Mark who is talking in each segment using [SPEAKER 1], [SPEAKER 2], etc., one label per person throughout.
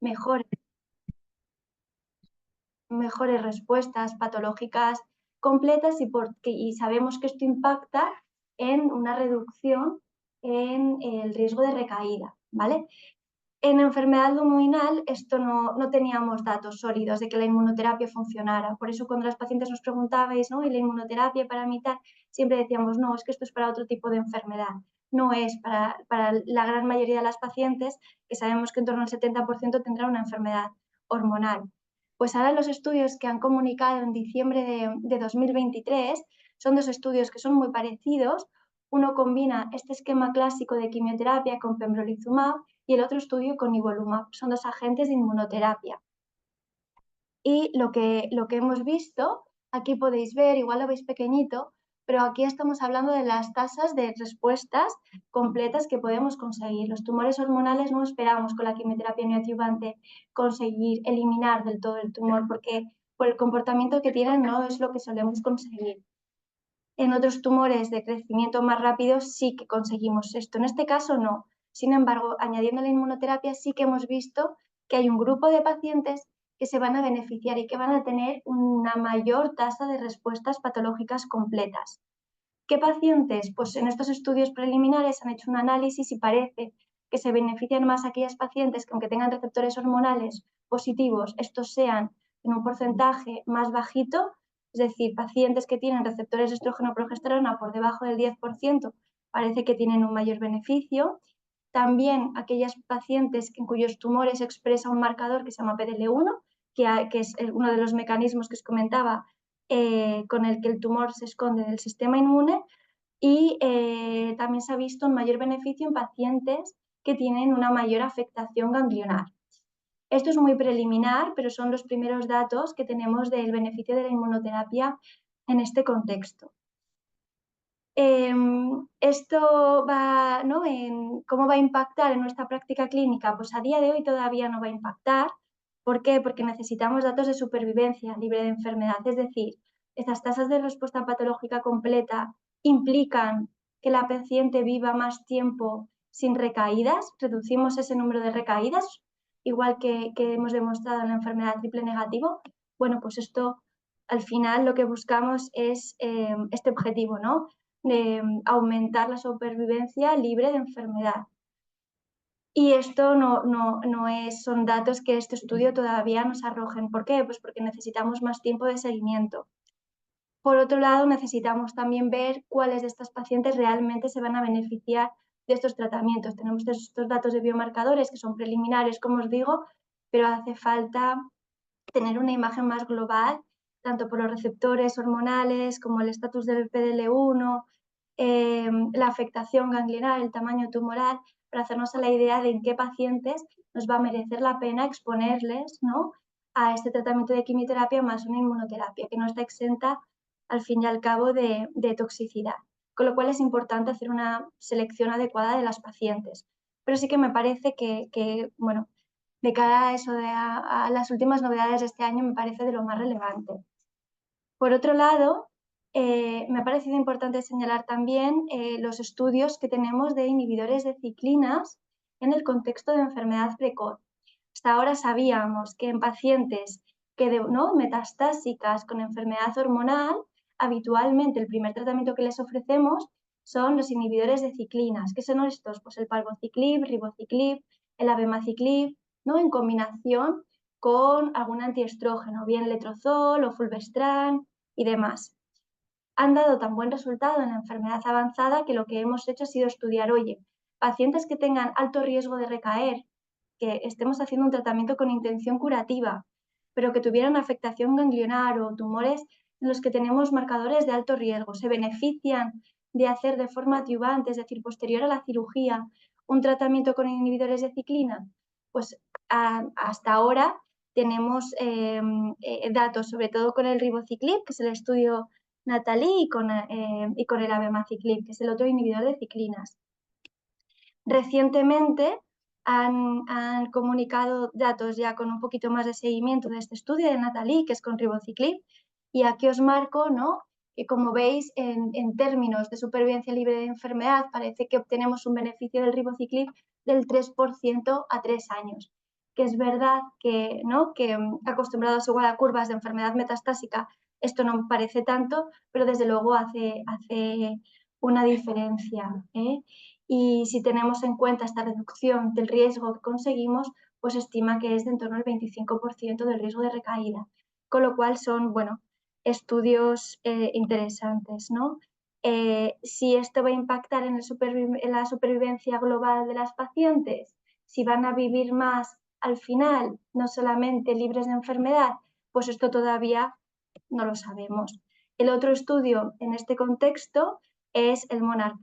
[SPEAKER 1] mejores, mejores respuestas patológicas completas y sabemos que esto impacta en una reducción en el riesgo de recaída, ¿vale? En enfermedad luminal esto no teníamos datos sólidos de que la inmunoterapia funcionara. Por eso cuando los pacientes nos preguntabais, ¿no? ¿Y la inmunoterapia para mí tal? Siempre decíamos, no, es que esto es para otro tipo de enfermedad. No es para la gran mayoría de las pacientes, que sabemos que en torno al 70% tendrán una enfermedad hormonal. Pues ahora los estudios que han comunicado en diciembre de 2023 son dos estudios que son muy parecidos. Uno combina este esquema clásico de quimioterapia con pembrolizumab y el otro estudio con nivolumab. Son dos agentes de inmunoterapia. Y lo que hemos visto, aquí podéis ver, igual lo veis pequeñito, pero aquí estamos hablando de las tasas de respuestas completas que podemos conseguir. Los tumores hormonales no esperamos con la quimioterapia neoadyuvante conseguir eliminar del todo el tumor, porque por el comportamiento que tienen no es lo que solemos conseguir. En otros tumores de crecimiento más rápido sí que conseguimos esto. En este caso no. Sin embargo, añadiendo la inmunoterapia sí que hemos visto que hay un grupo de pacientes que se van a beneficiar y que van a tener una mayor tasa de respuestas patológicas completas. ¿Qué pacientes? Pues en estos estudios preliminares han hecho un análisis y parece que se benefician más aquellas pacientes que, aunque tengan receptores hormonales positivos, estos sean en un porcentaje más bajito, es decir, pacientes que tienen receptores de estrógeno-progesterona por debajo del 10%, parece que tienen un mayor beneficio. También aquellas pacientes en cuyos tumores expresa un marcador que se llama PDL1, que es uno de los mecanismos que os comentaba con el que el tumor se esconde del sistema inmune, y también se ha visto un mayor beneficio en pacientes que tienen una mayor afectación ganglionar. Esto es muy preliminar, pero son los primeros datos que tenemos del beneficio de la inmunoterapia en este contexto. Esto va, ¿no? ¿Cómo va a impactar en nuestra práctica clínica? Pues a día de hoy todavía no va a impactar. ¿Por qué? Porque necesitamos datos de supervivencia libre de enfermedad. Es decir, estas tasas de respuesta patológica completa implican que la paciente viva más tiempo sin recaídas. Reducimos ese número de recaídas, igual que hemos demostrado en la enfermedad triple negativo. Bueno, pues esto al final lo que buscamos es este objetivo, ¿no? De aumentar la supervivencia libre de enfermedad. Y esto son datos que este estudio todavía nos arrojen. ¿Por qué? Pues porque necesitamos más tiempo de seguimiento. Por otro lado, necesitamos también ver cuáles de estas pacientes realmente se van a beneficiar de estos tratamientos. Tenemos estos datos de biomarcadores que son preliminares, como os digo, pero hace falta tener una imagen más global, tanto por los receptores hormonales como el estatus del PDL1, la afectación ganglionar, el tamaño tumoral, para hacernos a la idea de en qué pacientes nos va a merecer la pena exponerles, ¿no?, a este tratamiento de quimioterapia más una inmunoterapia, que no está exenta al fin y al cabo de toxicidad. Con lo cual es importante hacer una selección adecuada de las pacientes. Pero sí que me parece que bueno, de cara a eso, a las últimas novedades de este año, me parece de lo más relevante. Por otro lado, me ha parecido importante señalar también los estudios que tenemos de inhibidores de ciclinas en el contexto de enfermedad precoz. Hasta ahora sabíamos que en pacientes metastásicas con enfermedad hormonal, habitualmente el primer tratamiento que les ofrecemos son los inhibidores de ciclinas. ¿Qué son estos? Pues el palbociclib, ribociclib, el abemaciclib, ¿no?, en combinación con algún antiestrógeno, bien letrozol o fulvestrán y demás. Han dado tan buen resultado en la enfermedad avanzada que lo que hemos hecho ha sido estudiar, oye, pacientes que tengan alto riesgo de recaer, que estemos haciendo un tratamiento con intención curativa, pero que tuvieran afectación ganglionar o tumores en los que tenemos marcadores de alto riesgo, se benefician de hacer de forma adyuvante, es decir, posterior a la cirugía, un tratamiento con inhibidores de ciclina. Pues hasta ahora tenemos datos, sobre todo con el ribociclib, que es el estudio Natalie, y con el abemaciclib, que es el otro inhibidor de ciclinas. Recientemente han comunicado datos ya con un poquito más de seguimiento de este estudio de Natalie, que es con ribociclib, y aquí os marco, ¿no?, que como veis en términos de supervivencia libre de enfermedad parece que obtenemos un beneficio del ribociclib del 3% a 3 años, que es verdad que, ¿no? que acostumbrados igual a curvas de enfermedad metastásica, esto no parece tanto, pero desde luego hace una diferencia. Y si tenemos en cuenta esta reducción del riesgo que conseguimos, pues estima que es de en torno al 25% del riesgo de recaída, con lo cual son, bueno, estudios interesantes, ¿no? Si esto va a impactar en la supervivencia global de las pacientes, si van a vivir más al final, no solamente libres de enfermedad, pues esto todavía no lo sabemos. El otro estudio en este contexto es el Monarch.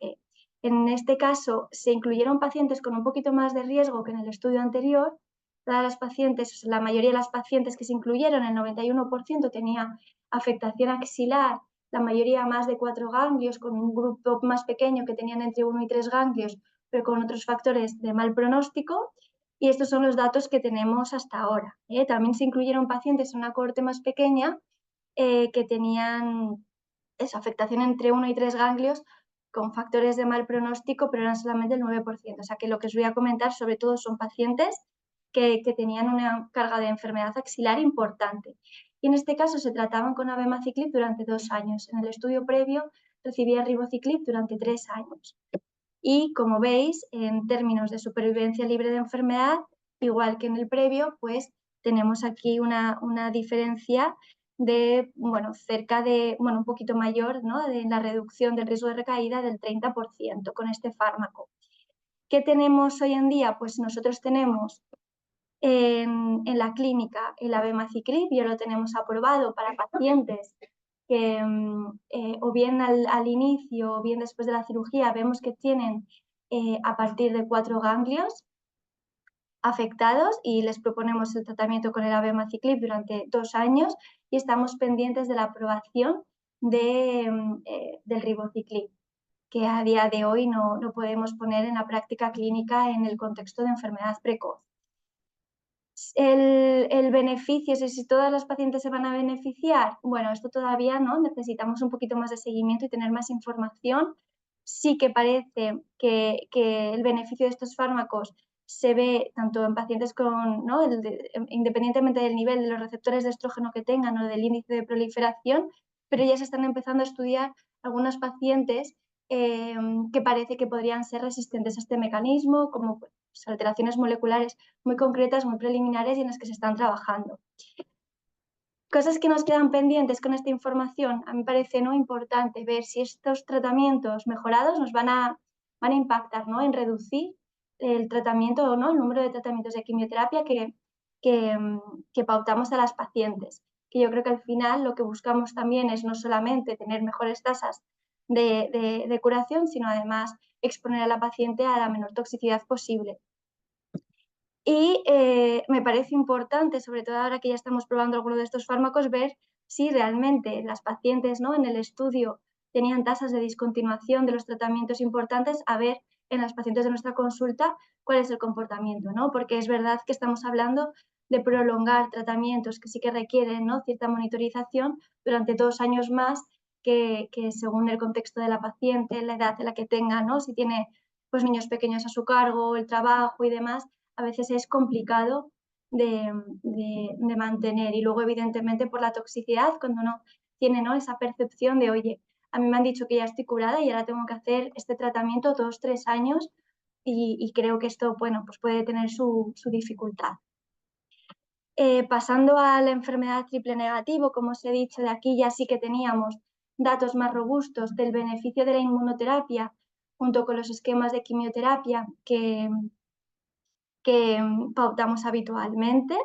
[SPEAKER 1] En este caso se incluyeron pacientes con un poquito más de riesgo que en el estudio anterior. Todas las pacientes, la mayoría de las pacientes que se incluyeron, el 91% tenía afectación axilar, la mayoría más de 4 ganglios, con un grupo más pequeño que tenían entre 1 y 3 ganglios, pero con otros factores de mal pronóstico. Y estos son los datos que tenemos hasta ahora. También se incluyeron pacientes en una cohorte más pequeña que tenían esa afectación entre 1 y 3 ganglios con factores de mal pronóstico, pero eran solamente el 9%. O sea que lo que os voy a comentar sobre todo son pacientes que tenían una carga de enfermedad axilar importante. Y en este caso se trataban con abemaciclib durante 2 años. En el estudio previo recibía ribociclib durante 3 años. Y como veis, en términos de supervivencia libre de enfermedad, igual que en el previo, pues tenemos aquí una diferencia de, bueno, cerca de, bueno, un poquito mayor, ¿no? De la reducción del riesgo de recaída del 30% con este fármaco. ¿Qué tenemos hoy en día? Pues nosotros tenemos en la clínica el abemaciclib, ya lo tenemos aprobado para pacientes que o bien al inicio o bien después de la cirugía vemos que tienen a partir de 4 ganglios afectados y les proponemos el tratamiento con el abemaciclib durante 2 años y estamos pendientes de la aprobación del ribociclib, que a día de hoy no podemos poner en la práctica clínica en el contexto de enfermedad precoz. El beneficio, si todas las pacientes se van a beneficiar, bueno, esto todavía no, necesitamos un poquito más de seguimiento y tener más información. Sí que parece que el beneficio de estos fármacos se ve tanto en pacientes con, ¿no? Independientemente del nivel de los receptores de estrógeno que tengan o del índice de proliferación, pero ya se están empezando a estudiar algunas pacientes que parece que podrían ser resistentes a este mecanismo, como pues, alteraciones moleculares muy concretas, muy preliminares y en las que se están trabajando. Cosas que nos quedan pendientes con esta información, a mí me parece ¿no? importante ver si estos tratamientos mejorados nos van a impactar ¿no? en reducir el tratamiento o no, el número de tratamientos de quimioterapia que pautamos a las pacientes. Que yo creo que al final lo que buscamos también es no solamente tener mejores tasas de curación, sino además exponer a la paciente a la menor toxicidad posible. Y me parece importante, sobre todo ahora que ya estamos probando alguno de estos fármacos, ver si realmente las pacientes ¿no? en el estudio tenían tasas de discontinuación de los tratamientos importantes, a ver en las pacientes de nuestra consulta cuál es el comportamiento, ¿no? Porque es verdad que estamos hablando de prolongar tratamientos que sí que requieren ¿no? cierta monitorización durante 2 años más que según el contexto de la paciente, la edad de la que tenga, ¿no? Si tiene pues, niños pequeños a su cargo, el trabajo y demás, a veces es complicado de mantener. Y luego, evidentemente, por la toxicidad, cuando uno tiene ¿no? esa percepción de, oye, a mí me han dicho que ya estoy curada y ahora tengo que hacer este tratamiento 2, 3 años y creo que esto, bueno, pues puede tener su dificultad. Pasando a la enfermedad triple negativo, como os he dicho, de aquí ya sí que teníamos datos más robustos del beneficio de la inmunoterapia junto con los esquemas de quimioterapia que pautamos habitualmente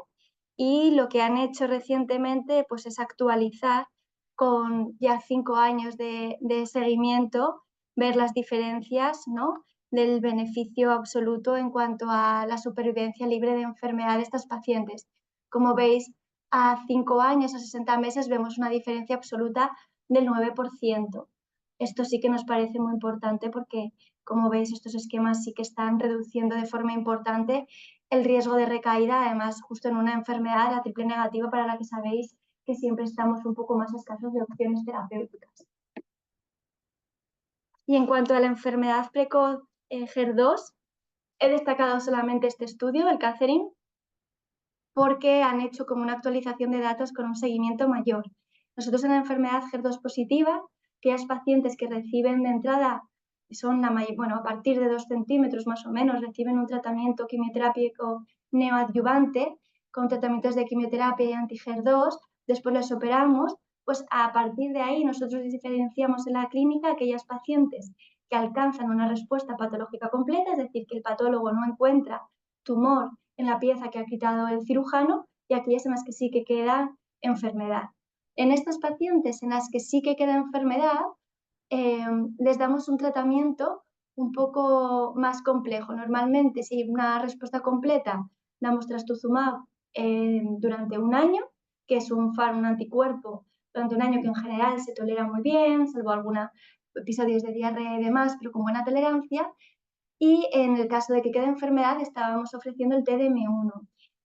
[SPEAKER 1] y lo que han hecho recientemente pues, es actualizar con ya 5 años de seguimiento, ver las diferencias ¿no? del beneficio absoluto en cuanto a la supervivencia libre de enfermedad de estas pacientes. Como veis, a 5 años, a 60 meses, vemos una diferencia absoluta del 9%. Esto sí que nos parece muy importante porque, como veis, estos esquemas sí que están reduciendo de forma importante el riesgo de recaída, además, justo en una enfermedad, la triple negativa, para la que sabéis que siempre estamos un poco más escasos de opciones terapéuticas. Y en cuanto a la enfermedad precoz HER2, he destacado solamente este estudio, el Catherine, porque han hecho como una actualización de datos con un seguimiento mayor. Nosotros en la enfermedad HER2 positiva, aquellas pacientes que reciben de entrada, son a partir de 2 centímetros más o menos, reciben un tratamiento quimioterápico neoadyuvante con tratamientos de quimioterapia y anti-HER2, después los operamos, pues a partir de ahí nosotros diferenciamos en la clínica aquellas pacientes que alcanzan una respuesta patológica completa, es decir, que el patólogo no encuentra tumor en la pieza que ha quitado el cirujano, y aquellas en las que sí que queda enfermedad. En estas pacientes en las que sí que queda enfermedad, les damos un tratamiento un poco más complejo. Normalmente, si hay una respuesta completa, damos trastuzumab durante un año, que es un anticuerpo durante un año que en general se tolera muy bien, salvo algunos episodios de diarrea y demás, pero con buena tolerancia. Y en el caso de que quede enfermedad, estábamos ofreciendo el TDM1,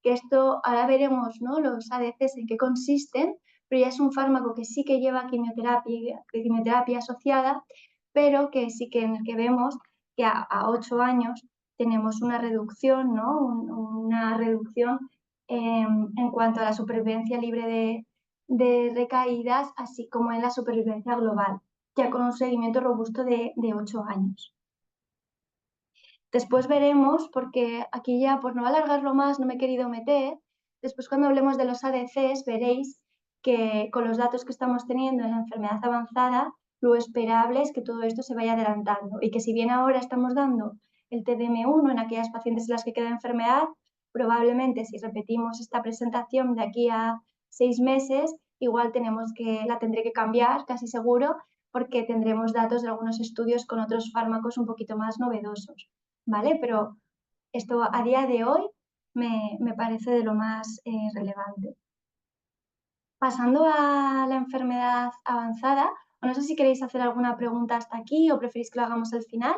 [SPEAKER 1] que esto ahora veremos, ¿no?, los ADCs en qué consisten, pero ya es un fármaco que sí que lleva quimioterapia asociada, pero que sí que en el que vemos que a 8 años tenemos una reducción, ¿no?, una reducción en cuanto a la supervivencia libre de recaídas, así como en la supervivencia global, ya con un seguimiento robusto de 8 años. Después veremos, porque aquí ya por no alargarlo más no me he querido meter, después cuando hablemos de los ADCs veréis que con los datos que estamos teniendo en la enfermedad avanzada, lo esperable es que todo esto se vaya adelantando y que si bien ahora estamos dando el TDM1 en aquellas pacientes en las que queda enfermedad, probablemente si repetimos esta presentación de aquí a 6 meses, igual la tendré que cambiar, casi seguro, porque tendremos datos de algunos estudios con otros fármacos un poquito más novedosos. ¿Vale? Pero esto a día de hoy me parece de lo más relevante. Pasando a la enfermedad avanzada, no sé si queréis hacer alguna pregunta hasta aquí o preferís que lo hagamos al final.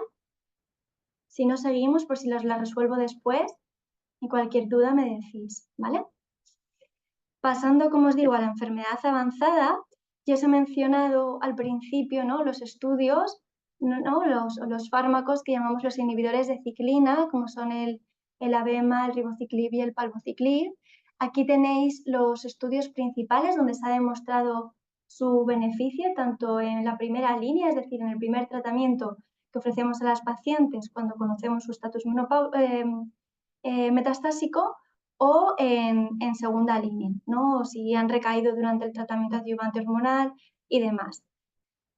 [SPEAKER 1] Si no, seguimos por si la resuelvo después y cualquier duda me decís, ¿vale? Pasando, como os digo, a la enfermedad avanzada, ya os he mencionado al principio, ¿no?, los estudios, ¿no?, los fármacos que llamamos los inhibidores de ciclina, como son el Abema, el ribociclib y el palbociclib. Aquí tenéis los estudios principales donde se ha demostrado su beneficio, tanto en la primera línea, es decir, en el primer tratamiento que ofrecemos a las pacientes cuando conocemos su estatus metastásico, o en segunda línea, ¿no?, o si han recaído durante el tratamiento adyuvante hormonal y demás.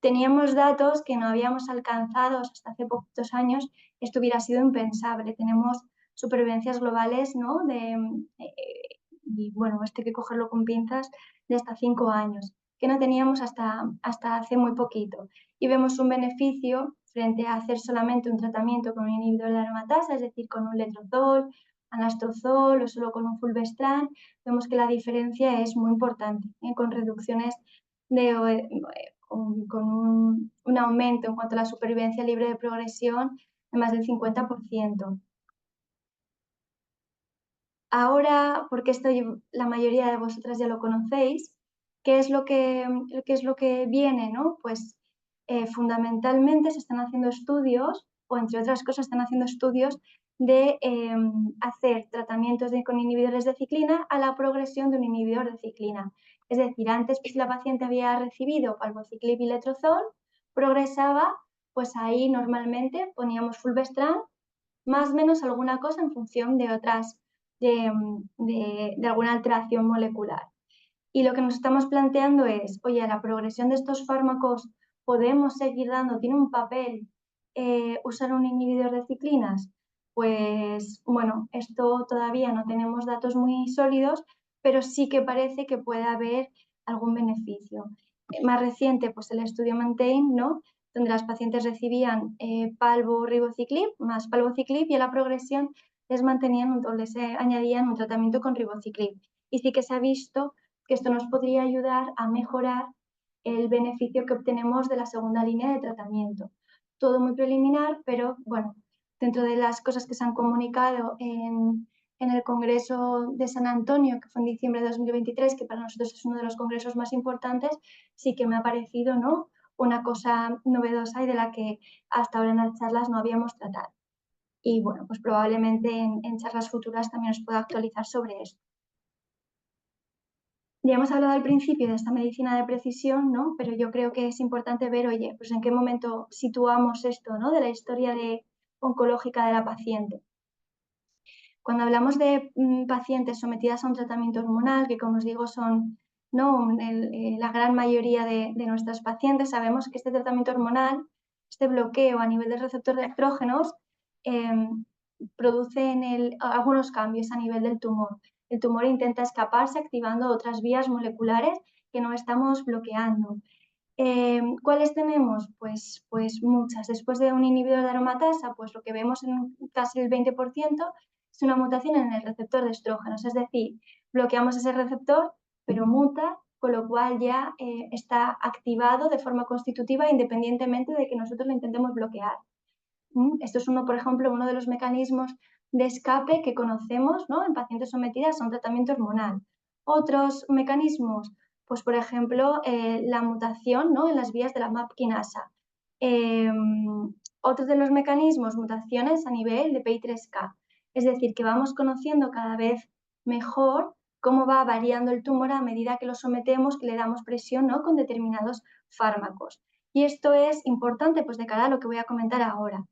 [SPEAKER 1] Teníamos datos que no habíamos alcanzado hasta hace poquitos años, esto hubiera sido impensable. Tenemos supervivencias globales, ¿no?, y bueno, esto hay que cogerlo con pinzas, de hasta 5 años, que no teníamos hasta hace muy poquito. Y vemos un beneficio frente a hacer solamente un tratamiento con un inhibidor de la aromatasa, es decir, con un letrozol, anastrozol o solo con un fulvestrant. Vemos que la diferencia es muy importante, con reducciones con un aumento en cuanto a la supervivencia libre de progresión de más del 50%. Ahora, porque esto la mayoría de vosotras ya lo conocéis, ¿qué es lo que viene, ¿no? Pues fundamentalmente se están haciendo estudios, o entre otras cosas están haciendo estudios de hacer tratamientos con inhibidores de ciclina a la progresión de un inhibidor de ciclina. Es decir, antes, pues, si la paciente había recibido palbociclib y letrozol, progresaba, pues ahí normalmente poníamos fulvestrant, más o menos alguna cosa en función de otras, de alguna alteración molecular. Y lo que nos estamos planteando es, oye, la progresión de estos fármacos podemos seguir dando, tiene un papel usar un inhibidor de ciclinas. Pues bueno, esto todavía no tenemos datos muy sólidos, pero sí que parece que puede haber algún beneficio. Más reciente, pues el estudio MANTAIN, ¿no?, donde las pacientes recibían ribociclib más palbociclib, y a la progresión les añadían un tratamiento con ribociclib. Y sí que se ha visto que esto nos podría ayudar a mejorar el beneficio que obtenemos de la segunda línea de tratamiento. Todo muy preliminar, pero bueno, dentro de las cosas que se han comunicado en el Congreso de San Antonio, que fue en diciembre de 2023, que para nosotros es uno de los congresos más importantes, sí que me ha parecido, ¿no?, una cosa novedosa y de la que hasta ahora en las charlas no habíamos tratado. Y bueno, pues probablemente en charlas futuras también os pueda actualizar sobre esto. Ya hemos hablado al principio de esta medicina de precisión, ¿no? Pero yo creo que es importante ver, oye, pues en qué momento situamos esto, ¿no? De la historia oncológica de la paciente. Cuando hablamos de pacientes sometidas a un tratamiento hormonal, que como os digo son, ¿no? La gran mayoría de nuestros pacientes, sabemos que este tratamiento hormonal, este bloqueo a nivel del receptor de estrógenos, produce algunos cambios a nivel del tumor. El tumor intenta escaparse activando otras vías moleculares que no estamos bloqueando. ¿Cuáles tenemos? Pues muchas. Después de un inhibidor de aromatasa, pues lo que vemos en casi el 20% es una mutación en el receptor de estrógenos, es decir, bloqueamos ese receptor, pero muta, con lo cual ya está activado de forma constitutiva independientemente de que nosotros lo intentemos bloquear. Esto es por ejemplo, uno de los mecanismos de escape que conocemos, ¿no? En pacientes sometidas a un tratamiento hormonal. Otros mecanismos, pues por ejemplo, la mutación, ¿no? En las vías de la MAP quinasa. Otro de los mecanismos, mutaciones a nivel de PI3K. Es decir, que vamos conociendo cada vez mejor cómo va variando el tumor a medida que lo sometemos, que le damos presión, ¿no? Con determinados fármacos. Y esto es importante pues de cara a lo que voy a comentar ahora.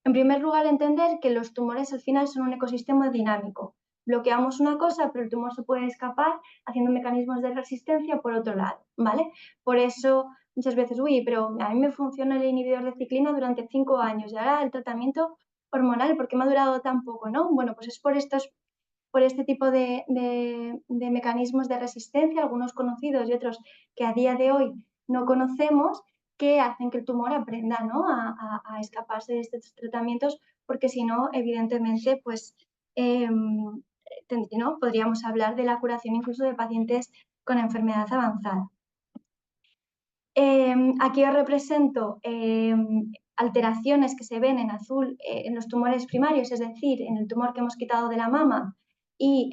[SPEAKER 1] En primer lugar, entender que los tumores al final son un ecosistema dinámico. Bloqueamos una cosa, pero el tumor se puede escapar haciendo mecanismos de resistencia por otro lado, ¿vale? Por eso muchas veces, uy, pero a mí me funciona el inhibidor de ciclina durante 5 años y ahora el tratamiento hormonal, ¿por qué me ha durado tan poco, no? Bueno, pues es por este tipo de mecanismos de resistencia, algunos conocidos y otros que a día de hoy no conocemos, que hacen que el tumor aprenda, ¿no? a escaparse de estos tratamientos, porque si no, evidentemente, pues, ¿no? Podríamos hablar de la curación incluso de pacientes con enfermedad avanzada. Aquí os represento alteraciones que se ven en azul en los tumores primarios, es decir, en el tumor que hemos quitado de la mama y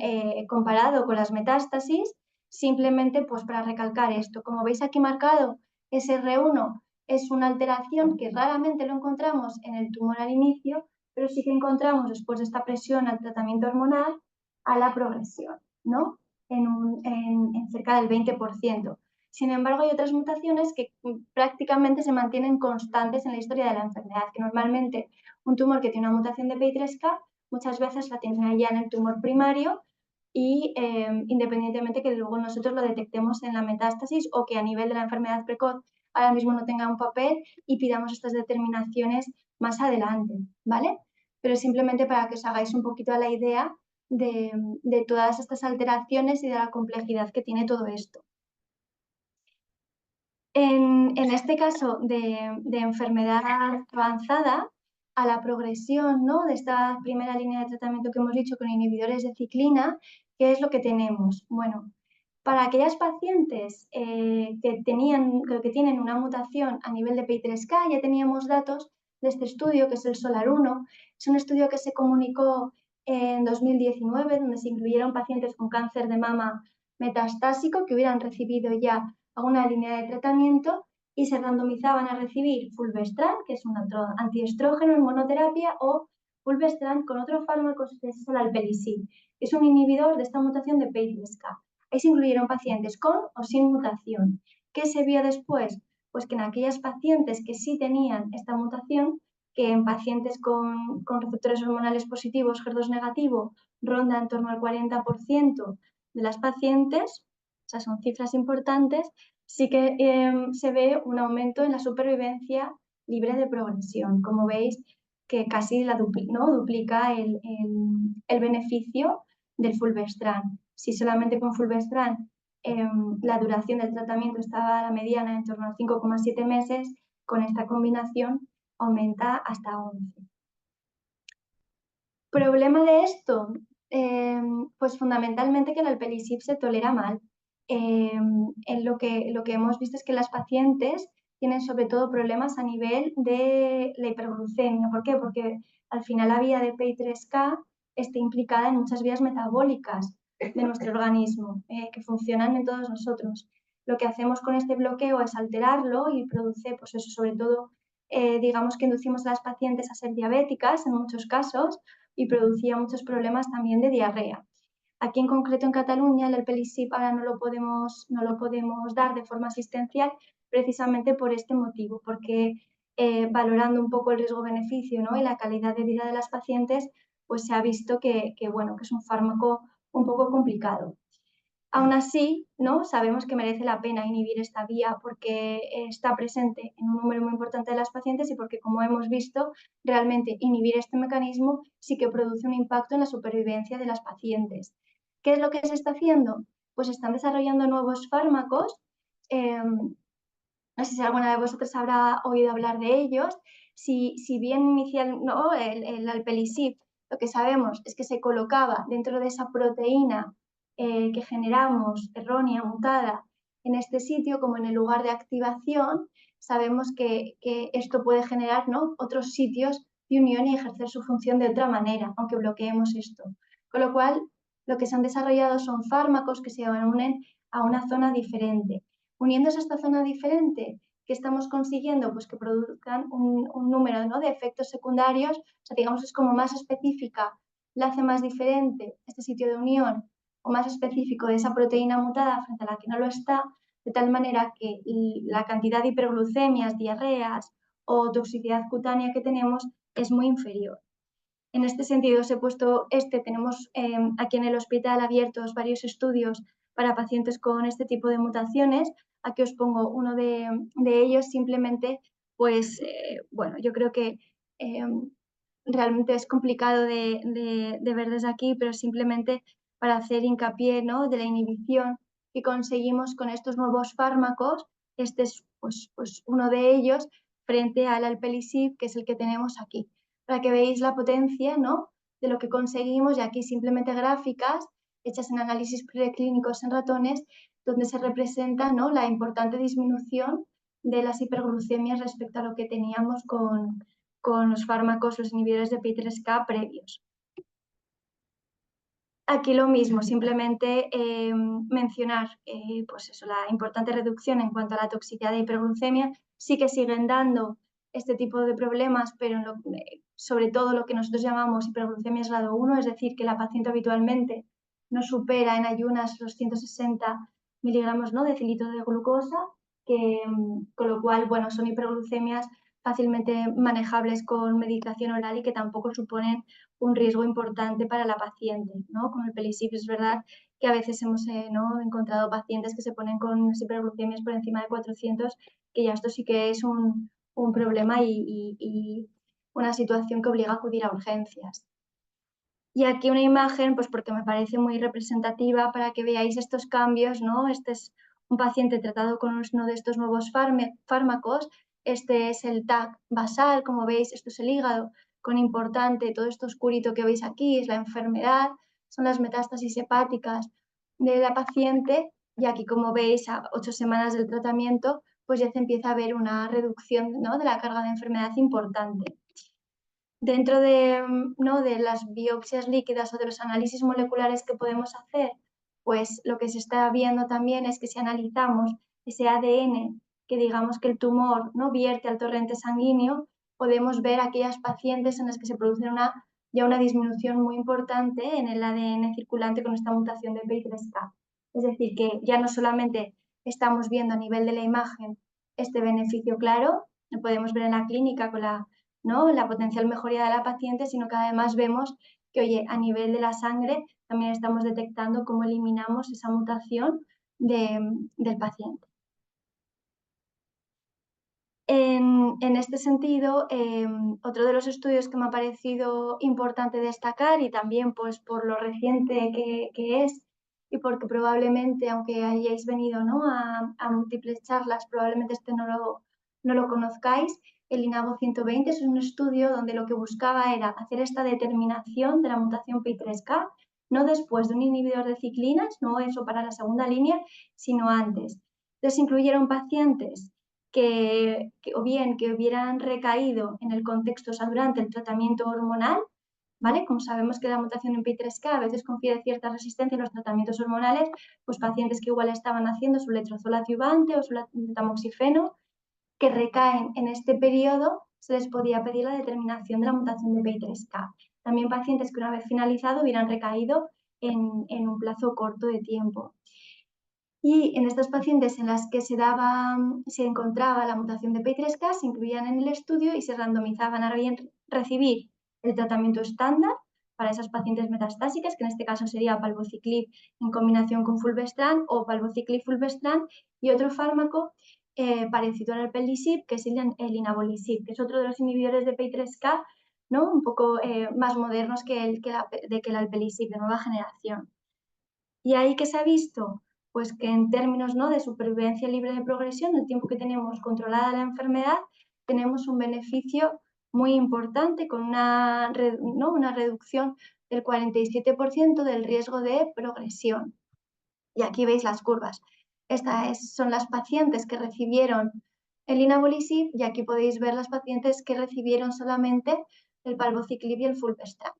[SPEAKER 1] comparado con las metástasis, simplemente pues para recalcar esto. Como veis aquí marcado, SR1 es una alteración que raramente lo encontramos en el tumor al inicio, pero sí que encontramos después de esta presión al tratamiento hormonal a la progresión, ¿no? En cerca del 20%. Sin embargo, hay otras mutaciones que prácticamente se mantienen constantes en la historia de la enfermedad, que normalmente un tumor que tiene una mutación de PI3K muchas veces la tiene ya en el tumor primario y independientemente que luego nosotros lo detectemos en la metástasis o que a nivel de la enfermedad precoz ahora mismo no tenga un papel y pidamos estas determinaciones más adelante, ¿vale? Pero simplemente para que os hagáis un poquito a la idea de todas estas alteraciones y de la complejidad que tiene todo esto. En este caso de enfermedad avanzada, a la progresión, ¿no? De esta primera línea de tratamiento que hemos dicho con inhibidores de ciclina, ¿qué es lo que tenemos? Bueno, para aquellas pacientes que tienen una mutación a nivel de PI3K, ya teníamos datos de este estudio, que es el SOLAR-1. Es un estudio que se comunicó en 2019, donde se incluyeron pacientes con cáncer de mama metastásico que hubieran recibido ya a una línea de tratamiento y se randomizaban a recibir fulvestrant, que es un antiestrógeno en monoterapia, o fulvestrant con otro fármaco que es el alpelisib, que es un inhibidor de esta mutación de PI3K. Ahí se incluyeron pacientes con o sin mutación. ¿Qué se vio después? Pues que en aquellas pacientes que sí tenían esta mutación, que en pacientes con receptores hormonales positivos, HER2 negativo, ronda en torno al 40% de las pacientes, o sea, son cifras importantes, sí que se ve un aumento en la supervivencia libre de progresión. Como veis, que casi duplica el beneficio del fulvestrant. Si solamente con fulvestrant la duración del tratamiento estaba a la mediana en torno a 5,7 meses, con esta combinación aumenta hasta 11. ¿Problema de esto? Pues fundamentalmente que el alpelisib se tolera mal. En lo que hemos visto es que las pacientes tienen sobre todo problemas a nivel de la hiperglucemia. ¿Por qué? Porque al final la vía de PI3K está implicada en muchas vías metabólicas de nuestro organismo que funcionan en todos nosotros. Lo que hacemos con este bloqueo es alterarlo y produce, pues eso, sobre todo, digamos que inducimos a las pacientes a ser diabéticas en muchos casos y producía muchos problemas también de diarrea. Aquí en concreto en Cataluña el Alpelisib ahora no lo podemos dar de forma asistencial precisamente por este motivo, porque valorando un poco el riesgo-beneficio, ¿no?, y la calidad de vida de las pacientes, pues se ha visto bueno, que es un fármaco un poco complicado. Aún así, ¿no?, sabemos que merece la pena inhibir esta vía porque está presente en un número muy importante de las pacientes y porque, como hemos visto, realmente inhibir este mecanismo sí que produce un impacto en la supervivencia de las pacientes. ¿Qué es lo que se está haciendo? Pues están desarrollando nuevos fármacos. No sé si alguna de vosotros habrá oído hablar de ellos. Si bien inicial, ¿no?, el Alpelisib, lo que sabemos es que se colocaba dentro de esa proteína que generamos, errónea, mutada, en este sitio, como en el lugar de activación, sabemos que esto puede generar, ¿no?, otros sitios de unión y ejercer su función de otra manera, aunque bloqueemos esto. Con lo cual, lo que se han desarrollado son fármacos que se unen a una zona diferente. Uniéndose a esta zona diferente, ¿qué estamos consiguiendo? Pues que produzcan un número, ¿no?, de efectos secundarios. O sea, digamos, es como más específica, la hace más diferente este sitio de unión o más específico de esa proteína mutada frente a la que no lo está, de tal manera que la cantidad de hiperglucemias, diarreas o toxicidad cutánea que tenemos es muy inferior. En este sentido, os he puesto tenemos aquí en el hospital abiertos varios estudios para pacientes con este tipo de mutaciones. Aquí os pongo uno de ellos, simplemente, pues, bueno, yo creo que realmente es complicado de ver desde aquí, pero simplemente para hacer hincapié, ¿no?, de la inhibición que conseguimos con estos nuevos fármacos. Este es pues uno de ellos frente al Alpelisib, que es el que tenemos aquí, para que veáis la potencia, ¿no?, de lo que conseguimos, y aquí simplemente gráficas hechas en análisis preclínicos en ratones, donde se representa, ¿no?, la importante disminución de las hiperglucemias respecto a lo que teníamos con los fármacos, los inhibidores de PI3K previos. Aquí lo mismo, simplemente mencionar pues eso, la importante reducción en cuanto a la toxicidad de hiperglucemia. Sí que siguen dando este tipo de problemas, pero sobre todo lo que nosotros llamamos hiperglucemias grado 1, es decir, que la paciente habitualmente no supera en ayunas los 160 miligramos, ¿no?, de cilitro de glucosa, con lo cual, bueno, son hiperglucemias fácilmente manejables con medicación oral y que tampoco suponen un riesgo importante para la paciente, ¿no? Con el Alpelisib es verdad que a veces hemos ¿no?, encontrado pacientes que se ponen con hiperglucemias por encima de 400, que ya esto sí que es un problema y una situación que obliga a acudir a urgencias. Y aquí una imagen, pues porque me parece muy representativa para que veáis estos cambios, ¿no? Este es un paciente tratado con uno de estos nuevos fármacos. Este es el TAC basal, como veis, esto es el hígado, con importante, todo esto oscurito que veis aquí es la enfermedad, son las metástasis hepáticas de la paciente, y aquí, como veis, a 8 semanas del tratamiento, pues ya se empieza a ver una reducción, ¿no?, de la carga de enfermedad importante. Dentro ¿no?, de las biopsias líquidas o de los análisis moleculares que podemos hacer, pues lo que se está viendo también es que si analizamos ese ADN que digamos que el tumor, ¿no?, vierte al torrente sanguíneo, podemos ver aquellas pacientes en las que se produce ya una disminución muy importante en el ADN circulante con esta mutación de PI3K. Es decir, que ya no solamente estamos viendo a nivel de la imagen este beneficio claro, lo podemos ver en la clínica con la potencial mejoría de la paciente, sino que además vemos que, oye, a nivel de la sangre también estamos detectando cómo eliminamos esa mutación del paciente. En este sentido, otro de los estudios que me ha parecido importante destacar, y también pues por lo reciente que es, y porque probablemente, aunque hayáis venido, ¿no?, a múltiples charlas, probablemente no lo conozcáis, el INAVO 120 es un estudio donde lo que buscaba era hacer esta determinación de la mutación PI3K, no después de un inhibidor de ciclinas, no eso para la segunda línea, sino antes. Entonces incluyeron pacientes que hubieran recaído en el contexto, o sea, durante el tratamiento hormonal, ¿vale? Como sabemos que la mutación en PI3K a veces confiere cierta resistencia en los tratamientos hormonales, pues pacientes que igual estaban haciendo su letrozol adyuvante o su tamoxifeno, que recaen en este periodo, se les podía pedir la determinación de la mutación de PI3K. También pacientes que una vez finalizado hubieran recaído en un plazo corto de tiempo. Y en estas pacientes en las que se encontraba la mutación de PI3K, se incluían en el estudio y se randomizaban a bien recibir el tratamiento estándar para esas pacientes metastásicas, que en este caso sería palbociclib en combinación con fulvestrant o palbociclib-fulvestrant, y otro fármaco parecido al alpelisib, que es el inabolisib, que es otro de los inhibidores de PI3K, ¿no? Un poco más modernos que el alpelisib de nueva generación. ¿Y ahí qué se ha visto? Pues que en términos, ¿no?, de supervivencia libre de progresión, el tiempo que tenemos controlada la enfermedad, tenemos un beneficio muy importante con una reducción del 47% del riesgo de progresión. Y aquí veis las curvas. Estas son las pacientes que recibieron el inabolisib y aquí podéis ver las pacientes que recibieron solamente el palbociclib y el fulvestrant.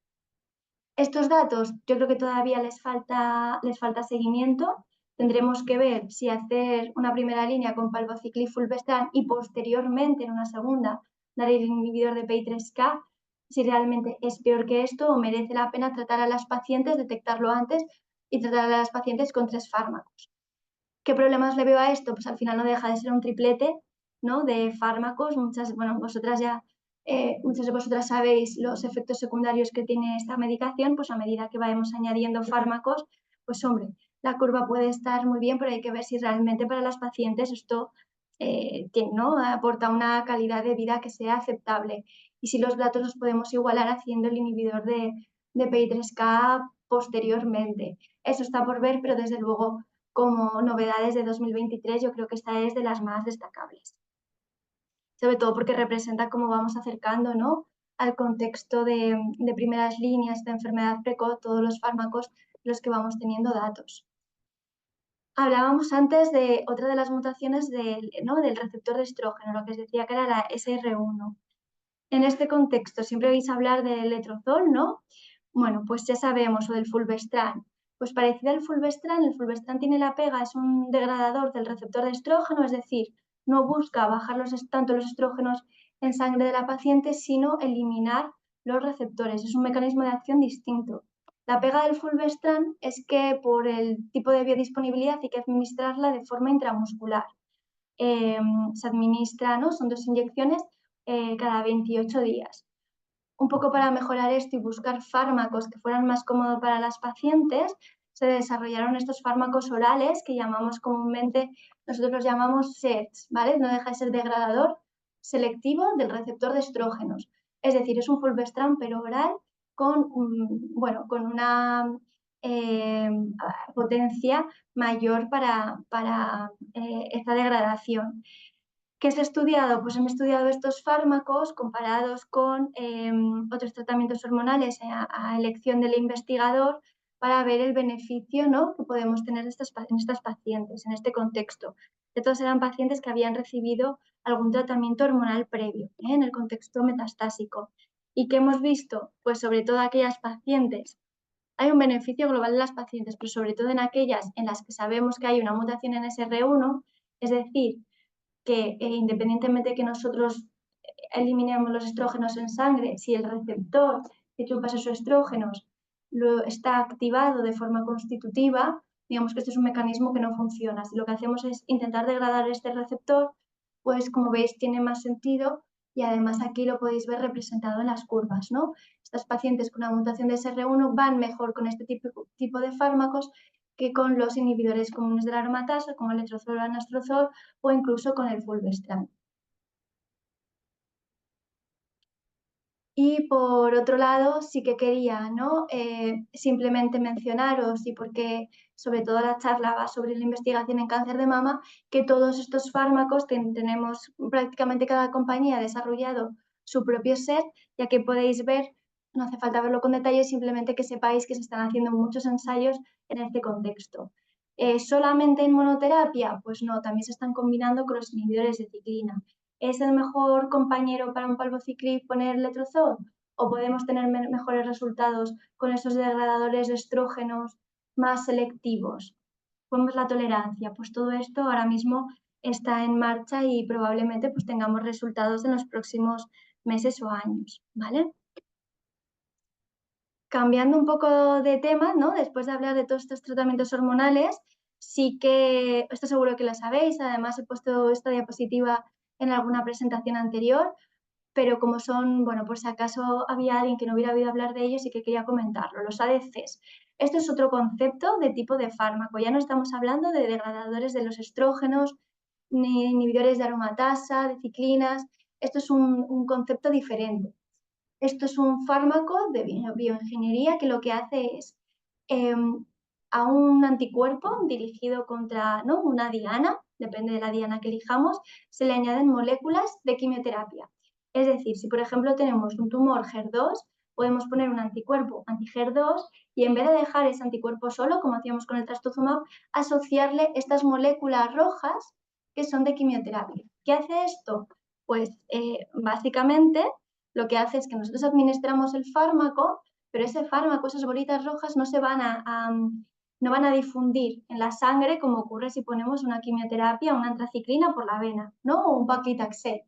[SPEAKER 1] Estos datos yo creo que todavía les falta seguimiento. Tendremos que ver si hacer una primera línea con palbociclib fulvestrant y posteriormente en una segunda dar el inhibidor de PI3K, si realmente es peor que esto o merece la pena tratar a las pacientes, detectarlo antes y tratar a las pacientes con 3 fármacos. ¿Qué problemas le veo a esto? Pues al final no deja de ser un triplete, ¿no?, de fármacos. Muchas de vosotras sabéis los efectos secundarios que tiene esta medicación, pues a medida que vayamos añadiendo fármacos, pues hombre, la curva puede estar muy bien, pero hay que ver si realmente para las pacientes esto ¿no?, aporta una calidad de vida que sea aceptable. Y si los datos los podemos igualar haciendo el inhibidor de PI3K posteriormente. Eso está por ver, pero desde luego como novedades de 2023 yo creo que esta es de las más destacables. Sobre todo porque representa cómo vamos acercando, ¿no?, al contexto de primeras líneas de enfermedad precoz todos los fármacos de los que vamos teniendo datos. Hablábamos antes de otra de las mutaciones del receptor de estrógeno, lo que os decía que era la SR1. En este contexto siempre oís hablar del letrozol, ¿no? Bueno, pues ya sabemos, o del fulvestrant. Pues parecido al fulvestrant, el fulvestrant tiene la pega, es un degradador del receptor de estrógeno, es decir, no busca bajar tanto los estrógenos en sangre de la paciente, sino eliminar los receptores. Es un mecanismo de acción distinto. La pega del fulvestrant es que por el tipo de biodisponibilidad hay que administrarla de forma intramuscular. Se administra, ¿no?, son 2 inyecciones cada 28 días. Un poco para mejorar esto y buscar fármacos que fueran más cómodos para las pacientes, se desarrollaron estos fármacos orales que llamamos comúnmente, nosotros los llamamos SERDs, ¿vale? No deja de ser degradador selectivo del receptor de estrógenos. Es decir, es un fulvestrant pero oral con una potencia mayor para esta degradación. ¿Qué se ha estudiado? Pues han estudiado estos fármacos comparados con otros tratamientos hormonales a elección del investigador para ver el beneficio, ¿no?, que podemos tener en estas pacientes, en este contexto. Estos eran pacientes que habían recibido algún tratamiento hormonal previo, en el contexto metastásico. ¿Y qué hemos visto? Pues sobre todo aquellas pacientes. Hay un beneficio global de las pacientes, pero sobre todo en aquellas en las que sabemos que hay una mutación en SR1, es decir, que independientemente de que nosotros eliminemos los estrógenos en sangre, si el receptor que chupa esos estrógenos está activado de forma constitutiva, digamos que este es un mecanismo que no funciona. Si lo que hacemos es intentar degradar este receptor, pues como veis tiene más sentido y además aquí lo podéis ver representado en las curvas, ¿no? Estas pacientes con una mutación de SR1 van mejor con este tipo de fármacos que con los inhibidores comunes de la aromatasa, como el letrozol o el anastrozol, o incluso con el fulvestrant. Y por otro lado, sí que quería, ¿no?, simplemente mencionaros, y porque sobre todo la charla va sobre la investigación en cáncer de mama, que todos estos fármacos tenemos prácticamente cada compañía ha desarrollado su propio set, ya que podéis ver, no hace falta verlo con detalle, simplemente que sepáis que se están haciendo muchos ensayos en este contexto. ¿Solamente en monoterapia? Pues no, también se están combinando con los inhibidores de ciclina. ¿Es el mejor compañero para un palbociclib poner letrozol? ¿O podemos tener mejores resultados con esos degradadores de estrógenos más selectivos? ¿Cómo es la tolerancia? Pues todo esto ahora mismo está en marcha y probablemente pues tengamos resultados en los próximos meses o años, ¿vale? cambiando un poco de tema, ¿no? Después de hablar de todos estos tratamientos hormonales, sí que, esto seguro que lo sabéis, además he puesto esta diapositiva en alguna presentación anterior, pero como son, bueno, por si acaso había alguien que no hubiera oído hablar de ellos y que quería comentarlo, los ADCs. Esto es otro concepto de tipo de fármaco, ya no estamos hablando de degradadores de los estrógenos, ni inhibidores de aromatasa, de ciclinas, esto es un concepto diferente. Esto es un fármaco de bioingeniería que lo que hace es a un anticuerpo dirigido contra, ¿no?, una diana, depende de la diana que elijamos, se le añaden moléculas de quimioterapia. Es decir, si por ejemplo tenemos un tumor HER2, podemos poner un anticuerpo anti-HER2 y en vez de dejar ese anticuerpo solo, como hacíamos con el trastuzumab, asociarle estas moléculas rojas que son de quimioterapia. ¿Qué hace esto? Pues básicamente lo que hace es que nosotros administramos el fármaco, pero ese fármaco, esas bolitas rojas, no van a difundir en la sangre como ocurre si ponemos una quimioterapia, una antraciclina por la vena, ¿no? O un paclitaxel,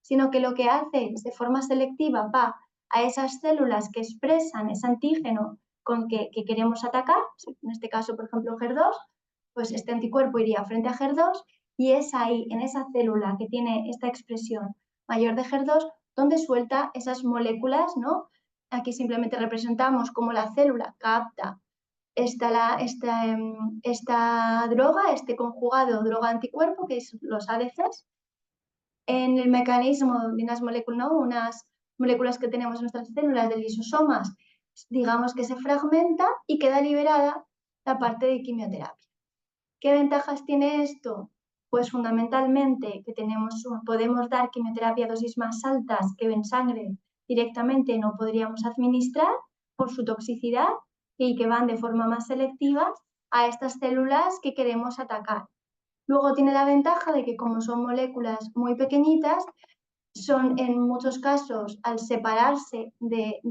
[SPEAKER 1] sino que lo que hace es, de forma selectiva, va a esas células que expresan ese antígeno con que queremos atacar, en este caso, por ejemplo, HER2, pues este anticuerpo iría frente a HER2 y es ahí, en esa célula que tiene esta expresión mayor de HER2, donde suelta esas moléculas, ¿no? Aquí simplemente representamos cómo la célula capta esta droga, este conjugado droga-anticuerpo, que es los ADCs, en el mecanismo de unas moléculas, ¿no?, unas moléculas que tenemos en nuestras células de lisosomas, digamos que se fragmenta y queda liberada la parte de quimioterapia. ¿Qué ventajas tiene esto? Pues fundamentalmente que podemos dar quimioterapia a dosis más altas que en sangre directamente no podríamos administrar por su toxicidad y que van de forma más selectiva a estas células que queremos atacar. Luego tiene la ventaja de que como son moléculas muy pequeñitas, son en muchos casos, al separarse de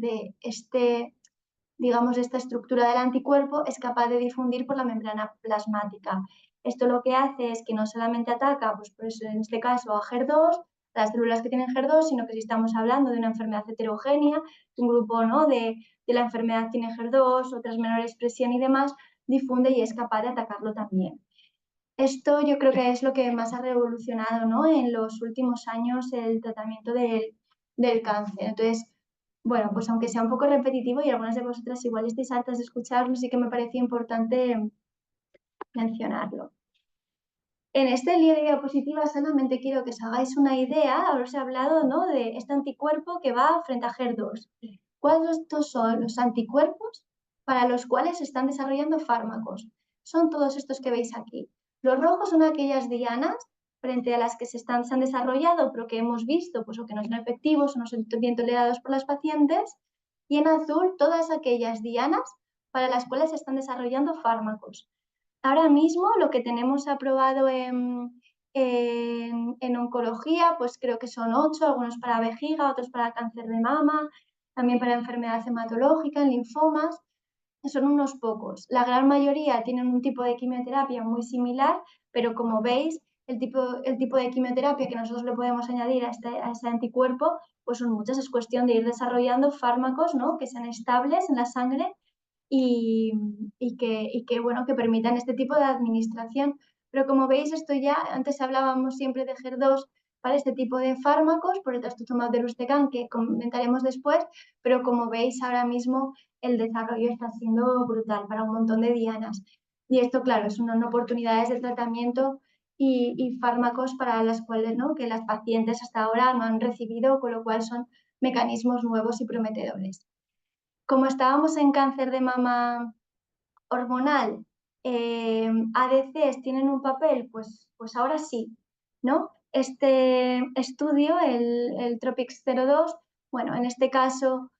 [SPEAKER 1] digamos, esta estructura del anticuerpo, es capaz de difundir por la membrana plasmática. Esto lo que hace es que no solamente ataca, pues en este caso a HER2, las células que tienen HER2, sino que si estamos hablando de una enfermedad heterogénea, un grupo, ¿no?, de la enfermedad tiene HER2, otras menor expresión y demás, difunde y es capaz de atacarlo también. Esto yo creo que es lo que más ha revolucionado, ¿no?, en los últimos años el tratamiento del cáncer. Entonces, bueno, pues aunque sea un poco repetitivo y algunas de vosotras igual estáis hartas de escucharlo, sí que me parecía importante mencionarlo. En este lío de diapositivas solamente quiero que os hagáis una idea, ahora os he hablado, ¿no?, de este anticuerpo que va frente a HER2. ¿Cuáles son los anticuerpos para los cuales se están desarrollando fármacos? Son todos estos que veis aquí. Los rojos son aquellas dianas frente a las que se han desarrollado, pero que hemos visto, pues, o que no son efectivos o no son bien tolerados por las pacientes. Y en azul, todas aquellas dianas para las cuales se están desarrollando fármacos. Ahora mismo lo que tenemos aprobado en oncología, pues creo que son 8, algunos para vejiga, otros para cáncer de mama, también para enfermedad hematológica, en linfomas, son unos pocos. La gran mayoría tienen un tipo de quimioterapia muy similar, pero como veis, el tipo de quimioterapia que nosotros le podemos añadir a ese anticuerpo, pues son muchas. Es cuestión de ir desarrollando fármacos, ¿no?, que sean estables en la sangre y que, bueno, que permitan este tipo de administración. Pero como veis, esto ya, antes hablábamos siempre de HER2 para este tipo de fármacos, por el trastuzumab deruxtecan, que comentaremos después, pero como veis ahora mismo el desarrollo está siendo brutal para un montón de dianas. Y esto, claro, son oportunidades de tratamiento y fármacos para las cuales, ¿no?, que las pacientes hasta ahora no han recibido, con lo cual son mecanismos nuevos y prometedores. Como estábamos en cáncer de mama hormonal, ADCs tienen un papel, pues ahora sí, ¿no? Este estudio, el TROPICS-02, bueno, en este caso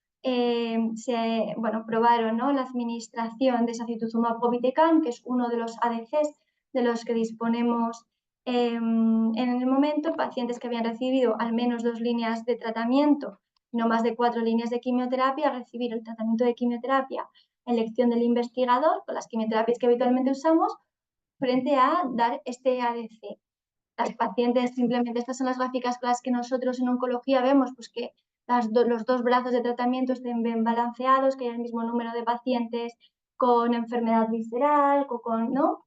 [SPEAKER 1] probaron, ¿no?, la administración de sacituzumab govitecan, que es uno de los ADCs de los que disponemos en el momento, pacientes que habían recibido al menos 2 líneas de tratamiento, no más de 4 líneas de quimioterapia, recibir el tratamiento de quimioterapia elección del investigador, con las quimioterapias que habitualmente usamos, frente a dar este ADC. Las pacientes, simplemente estas son las gráficas con las que nosotros en oncología vemos, pues que los dos brazos de tratamiento estén bien balanceados, que haya el mismo número de pacientes con enfermedad visceral, ¿no?